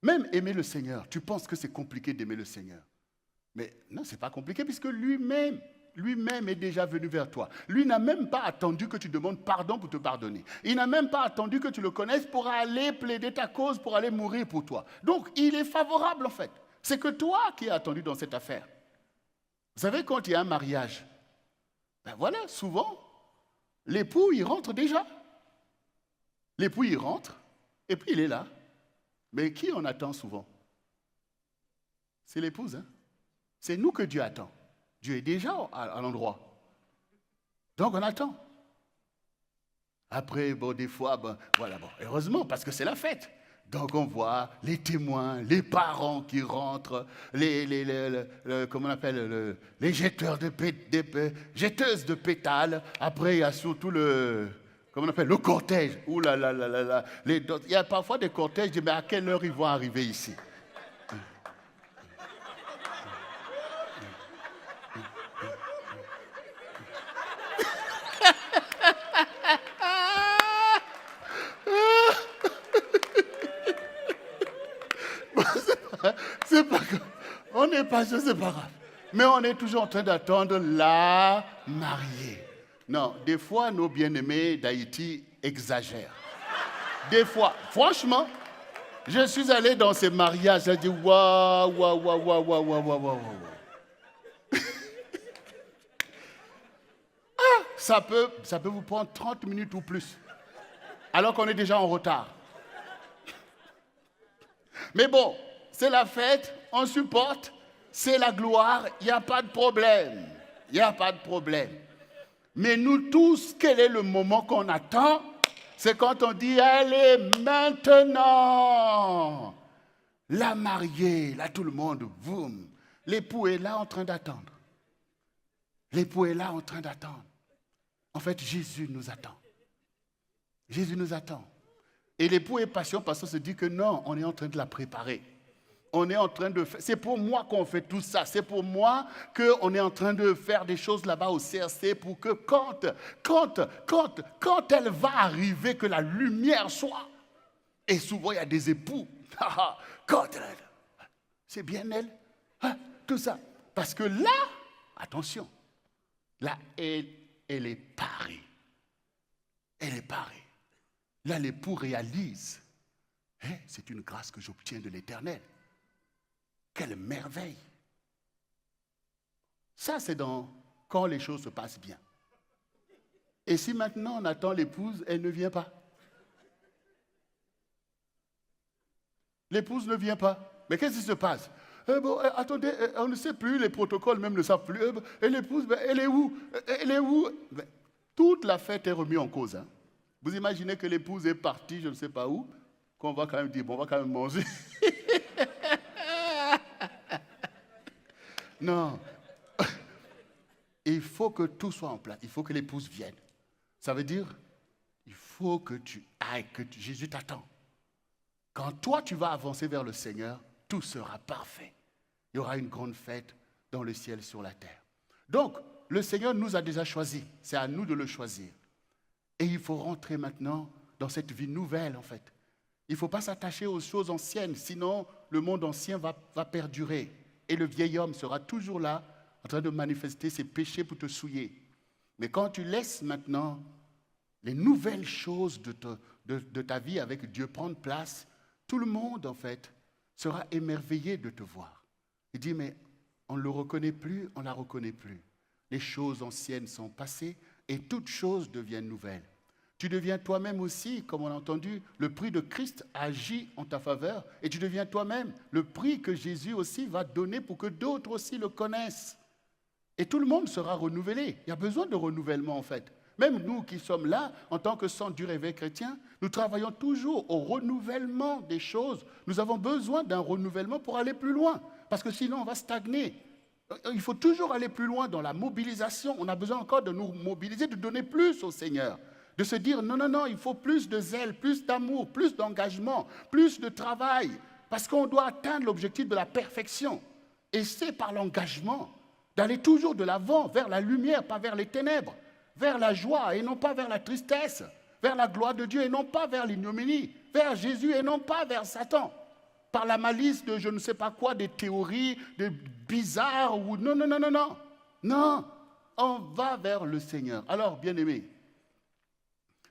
Même aimer le Seigneur, tu penses que c'est compliqué d'aimer le Seigneur. Mais non, ce n'est pas compliqué puisque lui-même est déjà venu vers toi. Lui n'a même pas attendu que tu demandes pardon pour te pardonner. Il n'a même pas attendu que tu le connaisses pour aller plaider ta cause, pour aller mourir pour toi. Donc, il est favorable en fait. C'est que toi qui as attendu dans cette affaire. Vous savez, quand il y a un mariage, voilà, souvent, l'époux, il rentre déjà. L'époux, il rentre, et puis il est là. Mais qui on attend souvent? C'est l'épouse, hein? C'est nous que Dieu attend. Dieu est déjà à l'endroit. Donc on attend. Après, des fois, heureusement, parce que c'est la fête. Donc on voit les témoins, les parents qui rentrent, comment on appelle, les jetteurs jetteuses de pétales. Après, il y a surtout comment on appelle, le cortège. Ouh là là là là là. Il y a parfois des cortèges, je dis, mais à quelle heure ils vont arriver ici? C'est pas grave. On n'est pas sûr, c'est pas grave. Mais on est toujours en train d'attendre la mariée. Non, des fois, nos bien-aimés d'Haïti exagèrent. Des fois, franchement, je suis allé dans ces mariages, j'ai dit waouh, waouh, waouh, waouh, waouh, waouh, waouh, waouh. Ah, ça peut vous prendre 30 minutes ou plus, alors qu'on est déjà en retard. Mais bon, c'est la fête, on supporte, c'est la gloire, il n'y a pas de problème. Il n'y a pas de problème. Mais nous tous, quel est le moment qu'on attend? C'est quand on dit, allez, maintenant. La mariée, là tout le monde, boum. L'époux est là en train d'attendre. L'époux est là en train d'attendre. En fait, Jésus nous attend. Jésus nous attend. Et l'époux est patient parce qu'on se dit que non, on est en train de la préparer. On est en train de faire, c'est pour moi qu'on fait tout ça. C'est pour moi qu'on est en train de faire des choses là-bas au CRC pour que quand elle va arriver, que la lumière soit. Et souvent, il y a des époux. Quand elle, c'est bien elle. Hein, tout ça. Parce que là, attention, là, elle est parée. Elle est parée. Là, l'époux réalise, c'est une grâce que j'obtiens de l'Éternel. Quelle merveille! Ça, c'est quand les choses se passent bien. Et si maintenant on attend l'épouse, elle ne vient pas. L'épouse ne vient pas. Mais qu'est-ce qui se passe? Attendez, on ne sait plus, les protocoles même ne savent plus. Et l'épouse, elle est où? Elle est où? Toute la fête est remise en cause. Hein. Vous imaginez que l'épouse est partie, je ne sais pas où, qu'on va quand même dire, bon, on va quand même manger. Non. Il faut que tout soit en place. Il faut que l'épouse vienne. Ça veut dire, il faut que tu ailles, Jésus t'attend. Quand toi, tu vas avancer vers le Seigneur, tout sera parfait. Il y aura une grande fête dans le ciel, sur la terre. Donc, le Seigneur nous a déjà choisis. C'est à nous de le choisir. Et il faut rentrer maintenant dans cette vie nouvelle, en fait. Il ne faut pas s'attacher aux choses anciennes, sinon le monde ancien va perdurer. Et le vieil homme sera toujours là, en train de manifester ses péchés pour te souiller. Mais quand tu laisses maintenant les nouvelles choses de ta vie avec Dieu prendre place, tout le monde, en fait, sera émerveillé de te voir. Il dit, mais on ne le reconnaît plus, on ne la reconnaît plus. Les choses anciennes sont passées et toutes choses deviennent nouvelles. Tu deviens toi-même aussi, comme on a entendu, le prix de Christ agit en ta faveur et tu deviens toi-même le prix que Jésus aussi va donner pour que d'autres aussi le connaissent. Et tout le monde sera renouvelé. Il y a besoin de renouvellement en fait. Même nous qui sommes là, en tant que centre du réveil chrétien, nous travaillons toujours au renouvellement des choses. Nous avons besoin d'un renouvellement pour aller plus loin, parce que sinon on va stagner. Il faut toujours aller plus loin dans la mobilisation. On a besoin encore de nous mobiliser, de donner plus au Seigneur. De se dire, non, non, non, il faut plus de zèle, plus d'amour, plus d'engagement, plus de travail. Parce qu'on doit atteindre l'objectif de la perfection. Et c'est par l'engagement d'aller toujours de l'avant, vers la lumière, pas vers les ténèbres, vers la joie et non pas vers la tristesse, vers la gloire de Dieu et non pas vers l'ignominie, vers Jésus et non pas vers Satan. Par la malice de je ne sais pas quoi, des théories de bizarres ou non, non, non, non, non. Non, on va vers le Seigneur. Alors, bien-aimés,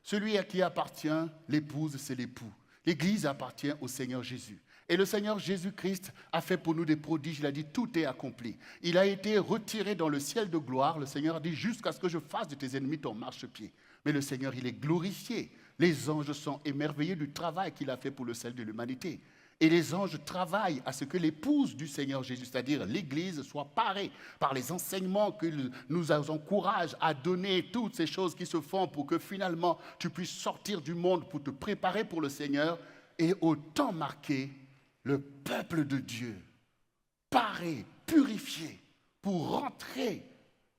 celui à qui appartient l'épouse, c'est l'époux. L'Église appartient au Seigneur Jésus. Et le Seigneur Jésus-Christ a fait pour nous des prodiges. Il a dit, tout est accompli. Il a été retiré dans le ciel de gloire. Le Seigneur a dit, jusqu'à ce que je fasse de tes ennemis ton marchepied. Mais le Seigneur, il est glorifié. Les anges sont émerveillés du travail qu'il a fait pour le salut de l'humanité. Et les anges travaillent à ce que l'épouse du Seigneur Jésus, c'est-à-dire l'Église, soit parée par les enseignements qu'il nous encourage à donner, toutes ces choses qui se font pour que finalement tu puisses sortir du monde pour te préparer pour le Seigneur. et au temps marqué, le peuple de Dieu, paré, purifié, pour rentrer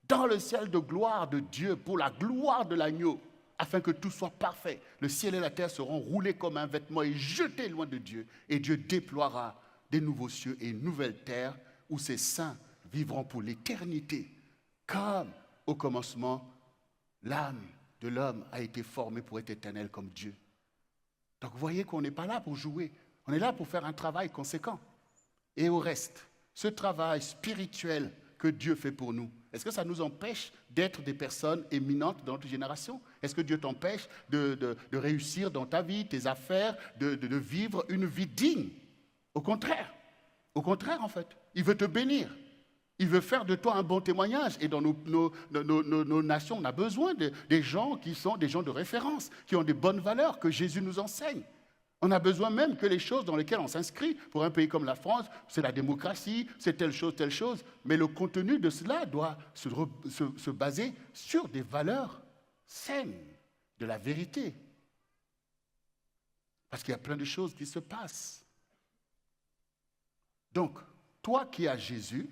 dans le ciel de gloire de Dieu, pour la gloire de l'agneau, afin que tout soit parfait. Le ciel et la terre seront roulés comme un vêtement et jetés loin de Dieu. Et Dieu déploiera des nouveaux cieux et une nouvelle terre où ses saints vivront pour l'éternité. Comme au commencement, l'âme de l'homme a été formée pour être éternelle comme Dieu. Donc vous voyez qu'on n'est pas là pour jouer. On est là pour faire un travail conséquent. Et au reste, ce travail spirituel que Dieu fait pour nous, est-ce que ça nous empêche d'être des personnes éminentes dans notre génération? Est-ce que Dieu t'empêche de réussir dans ta vie, tes affaires, de vivre une vie digne? Au contraire en fait, il veut te bénir. Il veut faire de toi un bon témoignage. Et dans nos nations, on a besoin des gens qui sont des gens de référence, qui ont des bonnes valeurs que Jésus nous enseigne. On a besoin même que les choses dans lesquelles on s'inscrit, pour un pays comme la France, c'est la démocratie, c'est telle chose. Mais le contenu de cela doit se baser sur des valeurs saines, de la vérité. Parce qu'il y a plein de choses qui se passent. Donc, toi qui as Jésus,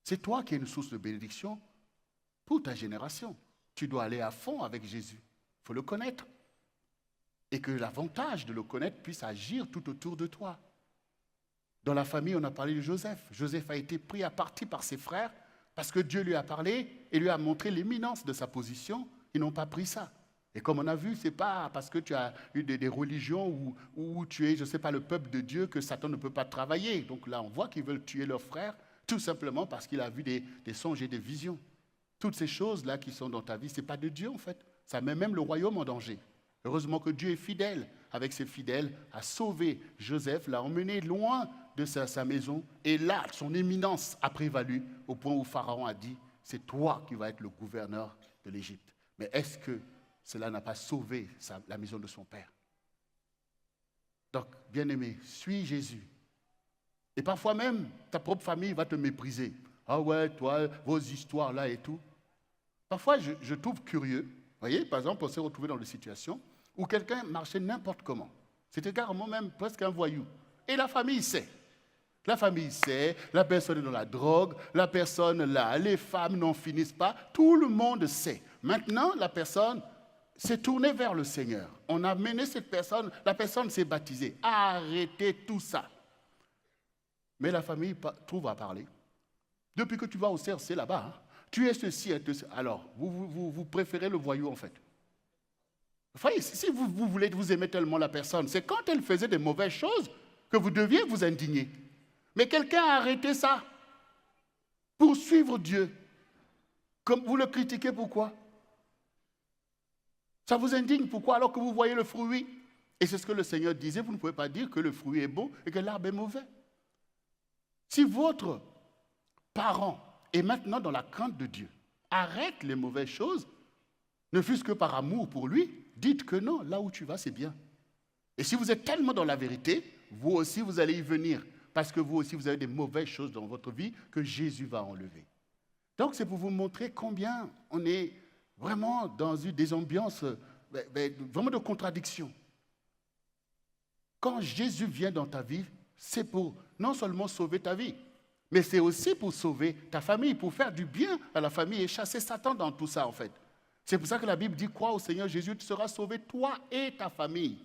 c'est toi qui es une source de bénédiction pour ta génération. Tu dois aller à fond avec Jésus. Il faut le connaître. Et que l'avantage de le connaître puisse agir tout autour de toi. Dans la famille, on a parlé de Joseph. Joseph a été pris à partie par ses frères parce que Dieu lui a parlé et lui a montré l'éminence de sa position. Ils n'ont pas pris ça. Et comme on a vu, ce n'est pas parce que tu as eu des religions où tu es, je ne sais pas, le peuple de Dieu que Satan ne peut pas travailler. Donc là, on voit qu'ils veulent tuer leurs frères tout simplement parce qu'il a vu des songes et des visions. Toutes ces choses-là qui sont dans ta vie, ce n'est pas de Dieu en fait. Ça met même le royaume en danger. Heureusement que Dieu est fidèle avec ses fidèles, a sauvé Joseph, l'a emmené loin de sa maison. Et là, son éminence a prévalu au point où Pharaon a dit, c'est toi qui vas être le gouverneur de l'Égypte. Mais est-ce que cela n'a pas sauvé la maison de son père? Donc, bien-aimé, suis Jésus. Et parfois même, ta propre famille va te mépriser. Ah ouais, toi, vos histoires là et tout. Parfois, je trouve curieux. Vous voyez, par exemple, on s'est retrouvé dans des situations où quelqu'un marchait n'importe comment. C'était carrément même presque un voyou. Et la famille sait. La famille sait, la personne est dans la drogue, la personne là, les femmes n'en finissent pas. Tout le monde sait. Maintenant, la personne s'est tournée vers le Seigneur. On a mené cette personne, la personne s'est baptisée. Arrêtez tout ça. Mais la famille trouve à parler. Depuis que tu vas au CRC là-bas, hein, tu es ceci et ceci. Alors, vous préférez le voyou en fait. Voyez, si vous voulez vous aimer tellement la personne, c'est quand elle faisait des mauvaises choses que vous deviez vous indigner. Mais quelqu'un a arrêté ça pour suivre Dieu. Comme vous le critiquez, pourquoi? Ça vous indigne, pourquoi? Alors que vous voyez le fruit. Et c'est ce que le Seigneur disait, vous ne pouvez pas dire que le fruit est bon et que l'arbre est mauvais. Si votre parent est maintenant dans la crainte de Dieu, arrête les mauvaises choses, ne fût-ce que par amour pour lui, dites que non, là où tu vas, c'est bien. Et si vous êtes tellement dans la vérité, vous aussi, vous allez y venir. Parce que vous aussi, vous avez des mauvaises choses dans votre vie que Jésus va enlever. Donc, c'est pour vous montrer combien on est vraiment dans des ambiances vraiment de contradiction. Quand Jésus vient dans ta vie, c'est pour non seulement sauver ta vie, mais c'est aussi pour sauver ta famille, pour faire du bien à la famille et chasser Satan dans tout ça, en fait. C'est pour ça que la Bible dit, crois au Seigneur Jésus, tu seras sauvé, toi et ta famille.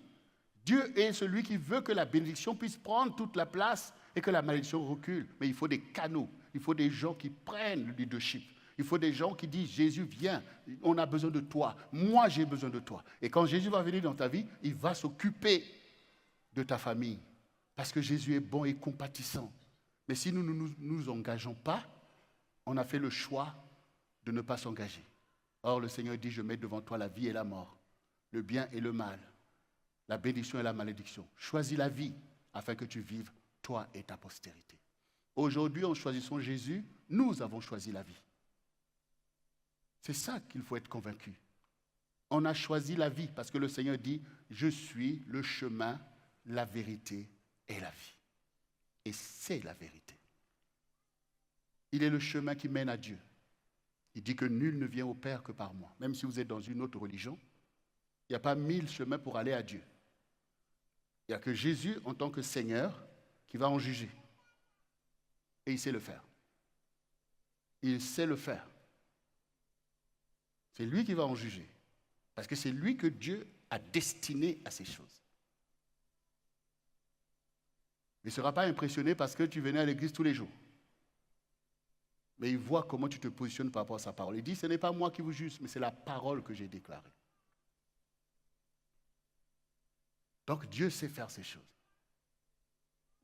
Dieu est celui qui veut que la bénédiction puisse prendre toute la place et que la malédiction recule. Mais il faut des canaux, il faut des gens qui prennent le leadership. Il faut des gens qui disent, Jésus, viens, on a besoin de toi, moi j'ai besoin de toi. Et quand Jésus va venir dans ta vie, il va s'occuper de ta famille. Parce que Jésus est bon et compatissant. Mais si nous ne nous engageons pas, on a fait le choix de ne pas s'engager. Or, le Seigneur dit, je mets devant toi la vie et la mort, le bien et le mal, la bénédiction et la malédiction. Choisis la vie afin que tu vives, toi et ta postérité. Aujourd'hui, en choisissant Jésus, nous avons choisi la vie. C'est ça qu'il faut être convaincu. On a choisi la vie parce que le Seigneur dit, je suis le chemin, la vérité et la vie. Et c'est la vérité. Il est le chemin qui mène à Dieu. Il dit que nul ne vient au Père que par moi. Même si vous êtes dans une autre religion, il n'y a pas 1000 chemins pour aller à Dieu. Il n'y a que Jésus, en tant que Seigneur, qui va en juger. Et il sait le faire. Il sait le faire. C'est lui qui va en juger. Parce que c'est lui que Dieu a destiné à ces choses. Il ne sera pas impressionné parce que tu venais à l'église tous les jours. Mais il voit comment tu te positionnes par rapport à sa parole. Il dit, ce n'est pas moi qui vous juge, mais c'est la parole que j'ai déclarée. Donc Dieu sait faire ces choses.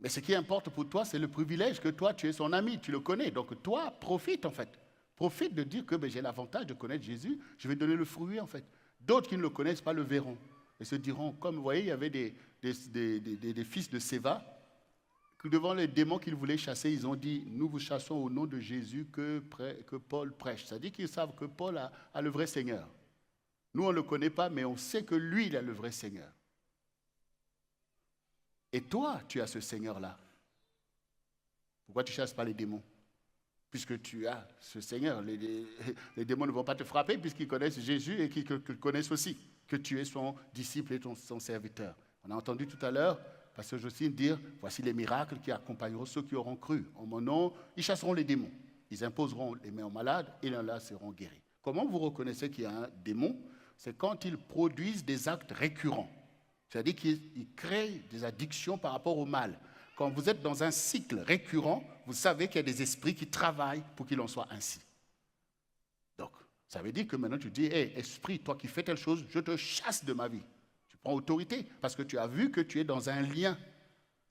Mais ce qui importe pour toi, c'est le privilège que toi, tu es son ami, tu le connais. Donc toi, profite en fait. Profite de dire que j'ai l'avantage de connaître Jésus, je vais donner le fruit en fait. D'autres qui ne le connaissent pas le verront. Et se diront, comme vous voyez, il y avait des fils de Séva, que devant les démons qu'ils voulaient chasser, ils ont dit, nous vous chassons au nom de Jésus que Paul prêche. C'est-à-dire qu'ils savent que Paul a le vrai Seigneur. Nous, on ne le connaît pas, mais on sait que lui, il a le vrai Seigneur. Et toi, tu as ce Seigneur-là. Pourquoi tu ne chasses pas les démons? Puisque tu as ce Seigneur. Les démons ne vont pas te frapper puisqu'ils connaissent Jésus et qu'ils connaissent aussi que tu es son disciple et son serviteur. On a entendu tout à l'heure Pasteur Jocelyne dire, voici les miracles qui accompagneront ceux qui auront cru. En mon nom, ils chasseront les démons. Ils imposeront les mains aux malades et là seront guéris. Comment vous reconnaissez qu'il y a un démon? C'est quand ils produisent des actes récurrents. C'est-à-dire qu'ils créent des addictions par rapport au mal. Quand vous êtes dans un cycle récurrent, vous savez qu'il y a des esprits qui travaillent pour qu'il en soit ainsi. Donc, ça veut dire que maintenant tu dis, hé, esprit, toi qui fais telle chose, je te chasse de ma vie. Tu prends autorité parce que tu as vu que tu es dans un lien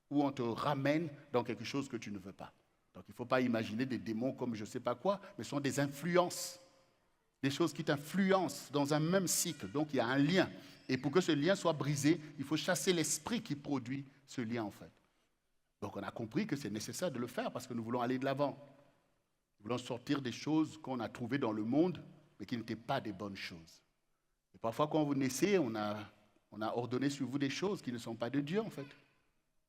où on te ramène dans quelque chose que tu ne veux pas. Donc, il ne faut pas imaginer des démons comme je ne sais pas quoi, mais ce sont des influences. Des choses qui t'influencent dans un même cycle. Donc, il y a un lien. Et pour que ce lien soit brisé, il faut chasser l'esprit qui produit ce lien, en fait. Donc, on a compris que c'est nécessaire de le faire parce que nous voulons aller de l'avant. Nous voulons sortir des choses qu'on a trouvées dans le monde, mais qui n'étaient pas des bonnes choses. Et parfois, quand vous naissez, on a ordonné sur vous des choses qui ne sont pas de Dieu, en fait.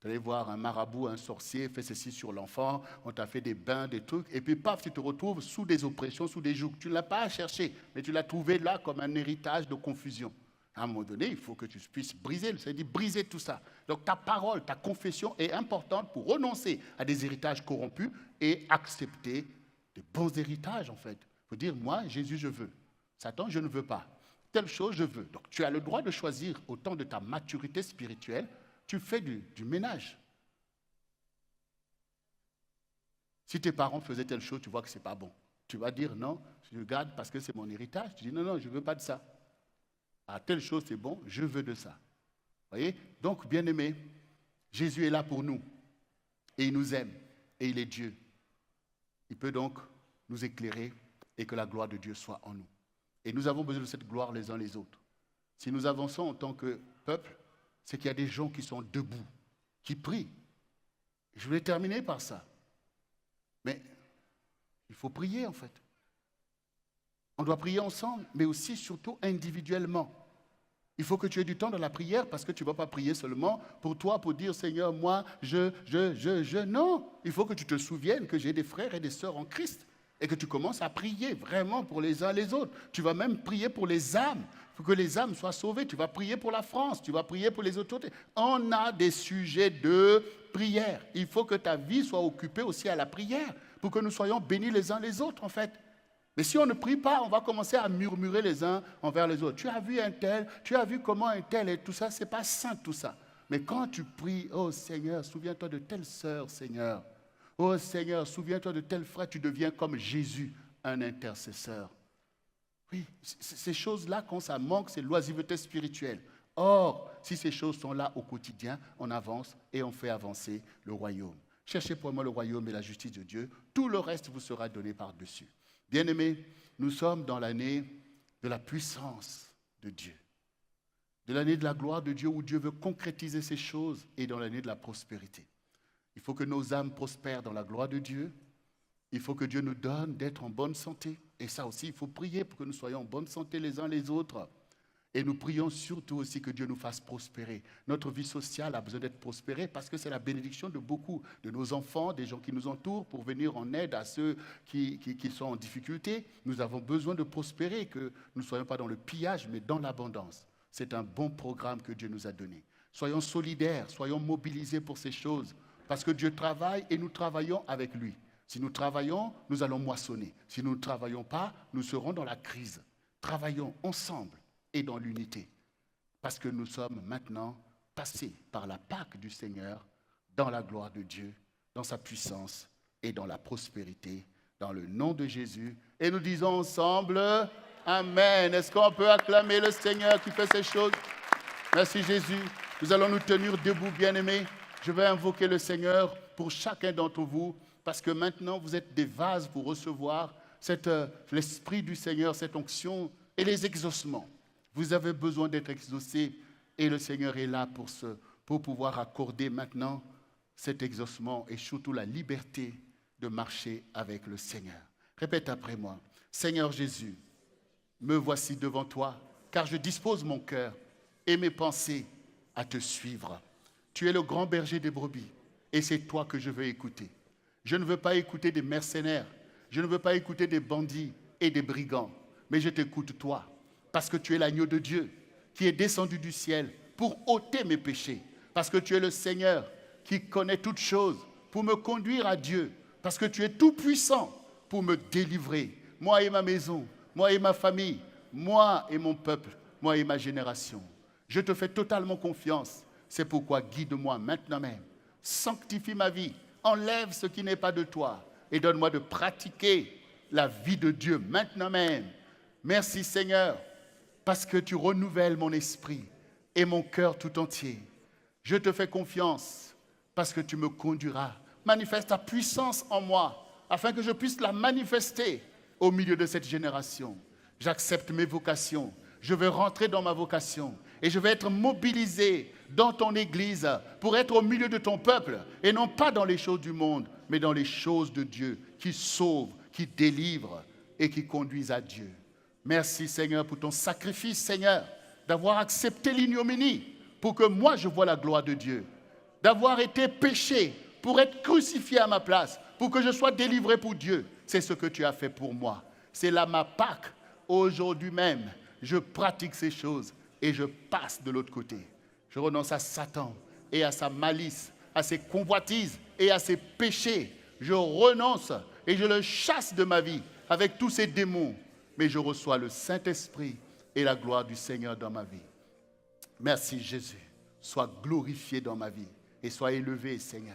Vous allez voir un marabout, un sorcier, fait ceci sur l'enfant, on t'a fait des bains, des trucs, et puis paf, tu te retrouves sous des oppressions, sous des jougs. Tu ne l'as pas cherché, mais tu l'as trouvé là comme un héritage de confusion. À un moment donné, il faut que tu puisses briser, c'est-à-dire briser tout ça. Donc ta parole, ta confession est importante pour renoncer à des héritages corrompus et accepter de bons héritages, en fait. Il faut dire, moi, Jésus, je veux. Satan, je ne veux pas. Telle chose, je veux. Donc tu as le droit de choisir au temps de ta maturité spirituelle. Tu fais du ménage. Si tes parents faisaient telle chose, tu vois que ce n'est pas bon. Tu vas dire non, je garde parce que c'est mon héritage. Tu dis non, je ne veux pas de ça. Ah, telle chose, c'est bon, je veux de ça. Vous voyez? Donc, bien-aimés, Jésus est là pour nous. Et il nous aime. Et il est Dieu. Il peut donc nous éclairer et que la gloire de Dieu soit en nous. Et nous avons besoin de cette gloire les uns les autres. Si nous avançons en tant que peuple, c'est qu'il y a des gens qui sont debout, qui prient. Je voulais terminer par ça. Mais il faut prier en fait. On doit prier ensemble, mais aussi surtout individuellement. Il faut que tu aies du temps dans la prière parce que tu ne vas pas prier seulement pour toi, pour dire Seigneur, moi, je. Non, il faut que tu te souviennes que j'ai des frères et des sœurs en Christ et que tu commences à prier vraiment pour les uns les autres. Tu vas même prier pour les âmes. Il faut que les âmes soient sauvées. Tu vas prier pour la France, tu vas prier pour les autorités. On a des sujets de prière. Il faut que ta vie soit occupée aussi à la prière pour que nous soyons bénis les uns les autres en fait. Mais si on ne prie pas, on va commencer à murmurer les uns envers les autres. Tu as vu un tel, tu as vu comment un tel et tout ça, ce n'est pas sain tout ça. Mais quand tu pries, oh Seigneur, souviens-toi de telle sœur, Seigneur. Oh Seigneur, souviens-toi de tel frère, tu deviens comme Jésus, un intercesseur. Oui, ces choses-là, quand ça manque, c'est l'oisiveté spirituelle. Or, si ces choses sont là au quotidien, on avance et on fait avancer le royaume. Cherchez pour moi le royaume et la justice de Dieu. Tout le reste vous sera donné par-dessus. Bien-aimés, nous sommes dans l'année de la puissance de Dieu, de l'année de la gloire de Dieu où Dieu veut concrétiser ces choses et dans l'année de la prospérité. Il faut que nos âmes prospèrent dans la gloire de Dieu. Il faut que Dieu nous donne d'être en bonne santé. Et ça aussi, il faut prier pour que nous soyons en bonne santé les uns les autres. Et nous prions surtout aussi que Dieu nous fasse prospérer. Notre vie sociale a besoin d'être prospérée parce que c'est la bénédiction de beaucoup de nos enfants, des gens qui nous entourent, pour venir en aide à ceux qui sont en difficulté. Nous avons besoin de prospérer, que nous ne soyons pas dans le pillage, mais dans l'abondance. C'est un bon programme que Dieu nous a donné. Soyons solidaires, soyons mobilisés pour ces choses. Parce que Dieu travaille et nous travaillons avec lui. Si nous travaillons, nous allons moissonner. Si nous ne travaillons pas, nous serons dans la crise. Travaillons ensemble et dans l'unité. Parce que nous sommes maintenant passés par la Pâque du Seigneur dans la gloire de Dieu, dans sa puissance et dans la prospérité, dans le nom de Jésus. Et nous disons ensemble, Amen. Est-ce qu'on peut acclamer le Seigneur qui fait ces choses? Merci Jésus. Nous allons nous tenir debout, bien-aimés. Je vais invoquer le Seigneur pour chacun d'entre vous, parce que maintenant vous êtes des vases pour recevoir l'Esprit du Seigneur, cette onction et les exaucements. Vous avez besoin d'être exaucés et le Seigneur est là pour pouvoir accorder maintenant cet exaucement et surtout la liberté de marcher avec le Seigneur. Répète après moi. Seigneur Jésus, me voici devant toi, car je dispose mon cœur et mes pensées à te suivre. Tu es le grand berger des brebis et c'est toi que je veux écouter. Je ne veux pas écouter des mercenaires, je ne veux pas écouter des bandits et des brigands, mais je t'écoute toi, parce que tu es l'agneau de Dieu qui est descendu du ciel pour ôter mes péchés, parce que tu es le Seigneur qui connaît toutes choses pour me conduire à Dieu, parce que tu es tout puissant pour me délivrer, moi et ma maison, moi et ma famille, moi et mon peuple, moi et ma génération. Je te fais totalement confiance. C'est pourquoi guide-moi maintenant même. Sanctifie ma vie. Enlève ce qui n'est pas de toi. Et donne-moi de pratiquer la vie de Dieu maintenant même. Merci Seigneur, parce que tu renouvelles mon esprit et mon cœur tout entier. Je te fais confiance parce que tu me conduiras. Manifeste ta puissance en moi afin que je puisse la manifester au milieu de cette génération. J'accepte mes vocations. Je vais rentrer dans ma vocation et je vais être mobilisé dans ton église pour être au milieu de ton peuple et non pas dans les choses du monde, mais dans les choses de Dieu qui sauvent, qui délivrent et qui conduisent à Dieu. Merci Seigneur pour ton sacrifice, Seigneur, d'avoir accepté l'ignominie pour que moi je voie la gloire de Dieu, d'avoir été péché pour être crucifié à ma place, pour que je sois délivré pour Dieu. C'est ce que tu as fait pour moi. C'est là ma Pâque. Aujourd'hui même, je pratique ces choses et je passe de l'autre côté. Je renonce à Satan et à sa malice, à ses convoitises et à ses péchés. Je renonce et je le chasse de ma vie avec tous ces démons. Mais je reçois le Saint-Esprit et la gloire du Seigneur dans ma vie. Merci Jésus. Sois glorifié dans ma vie et sois élevé, Seigneur.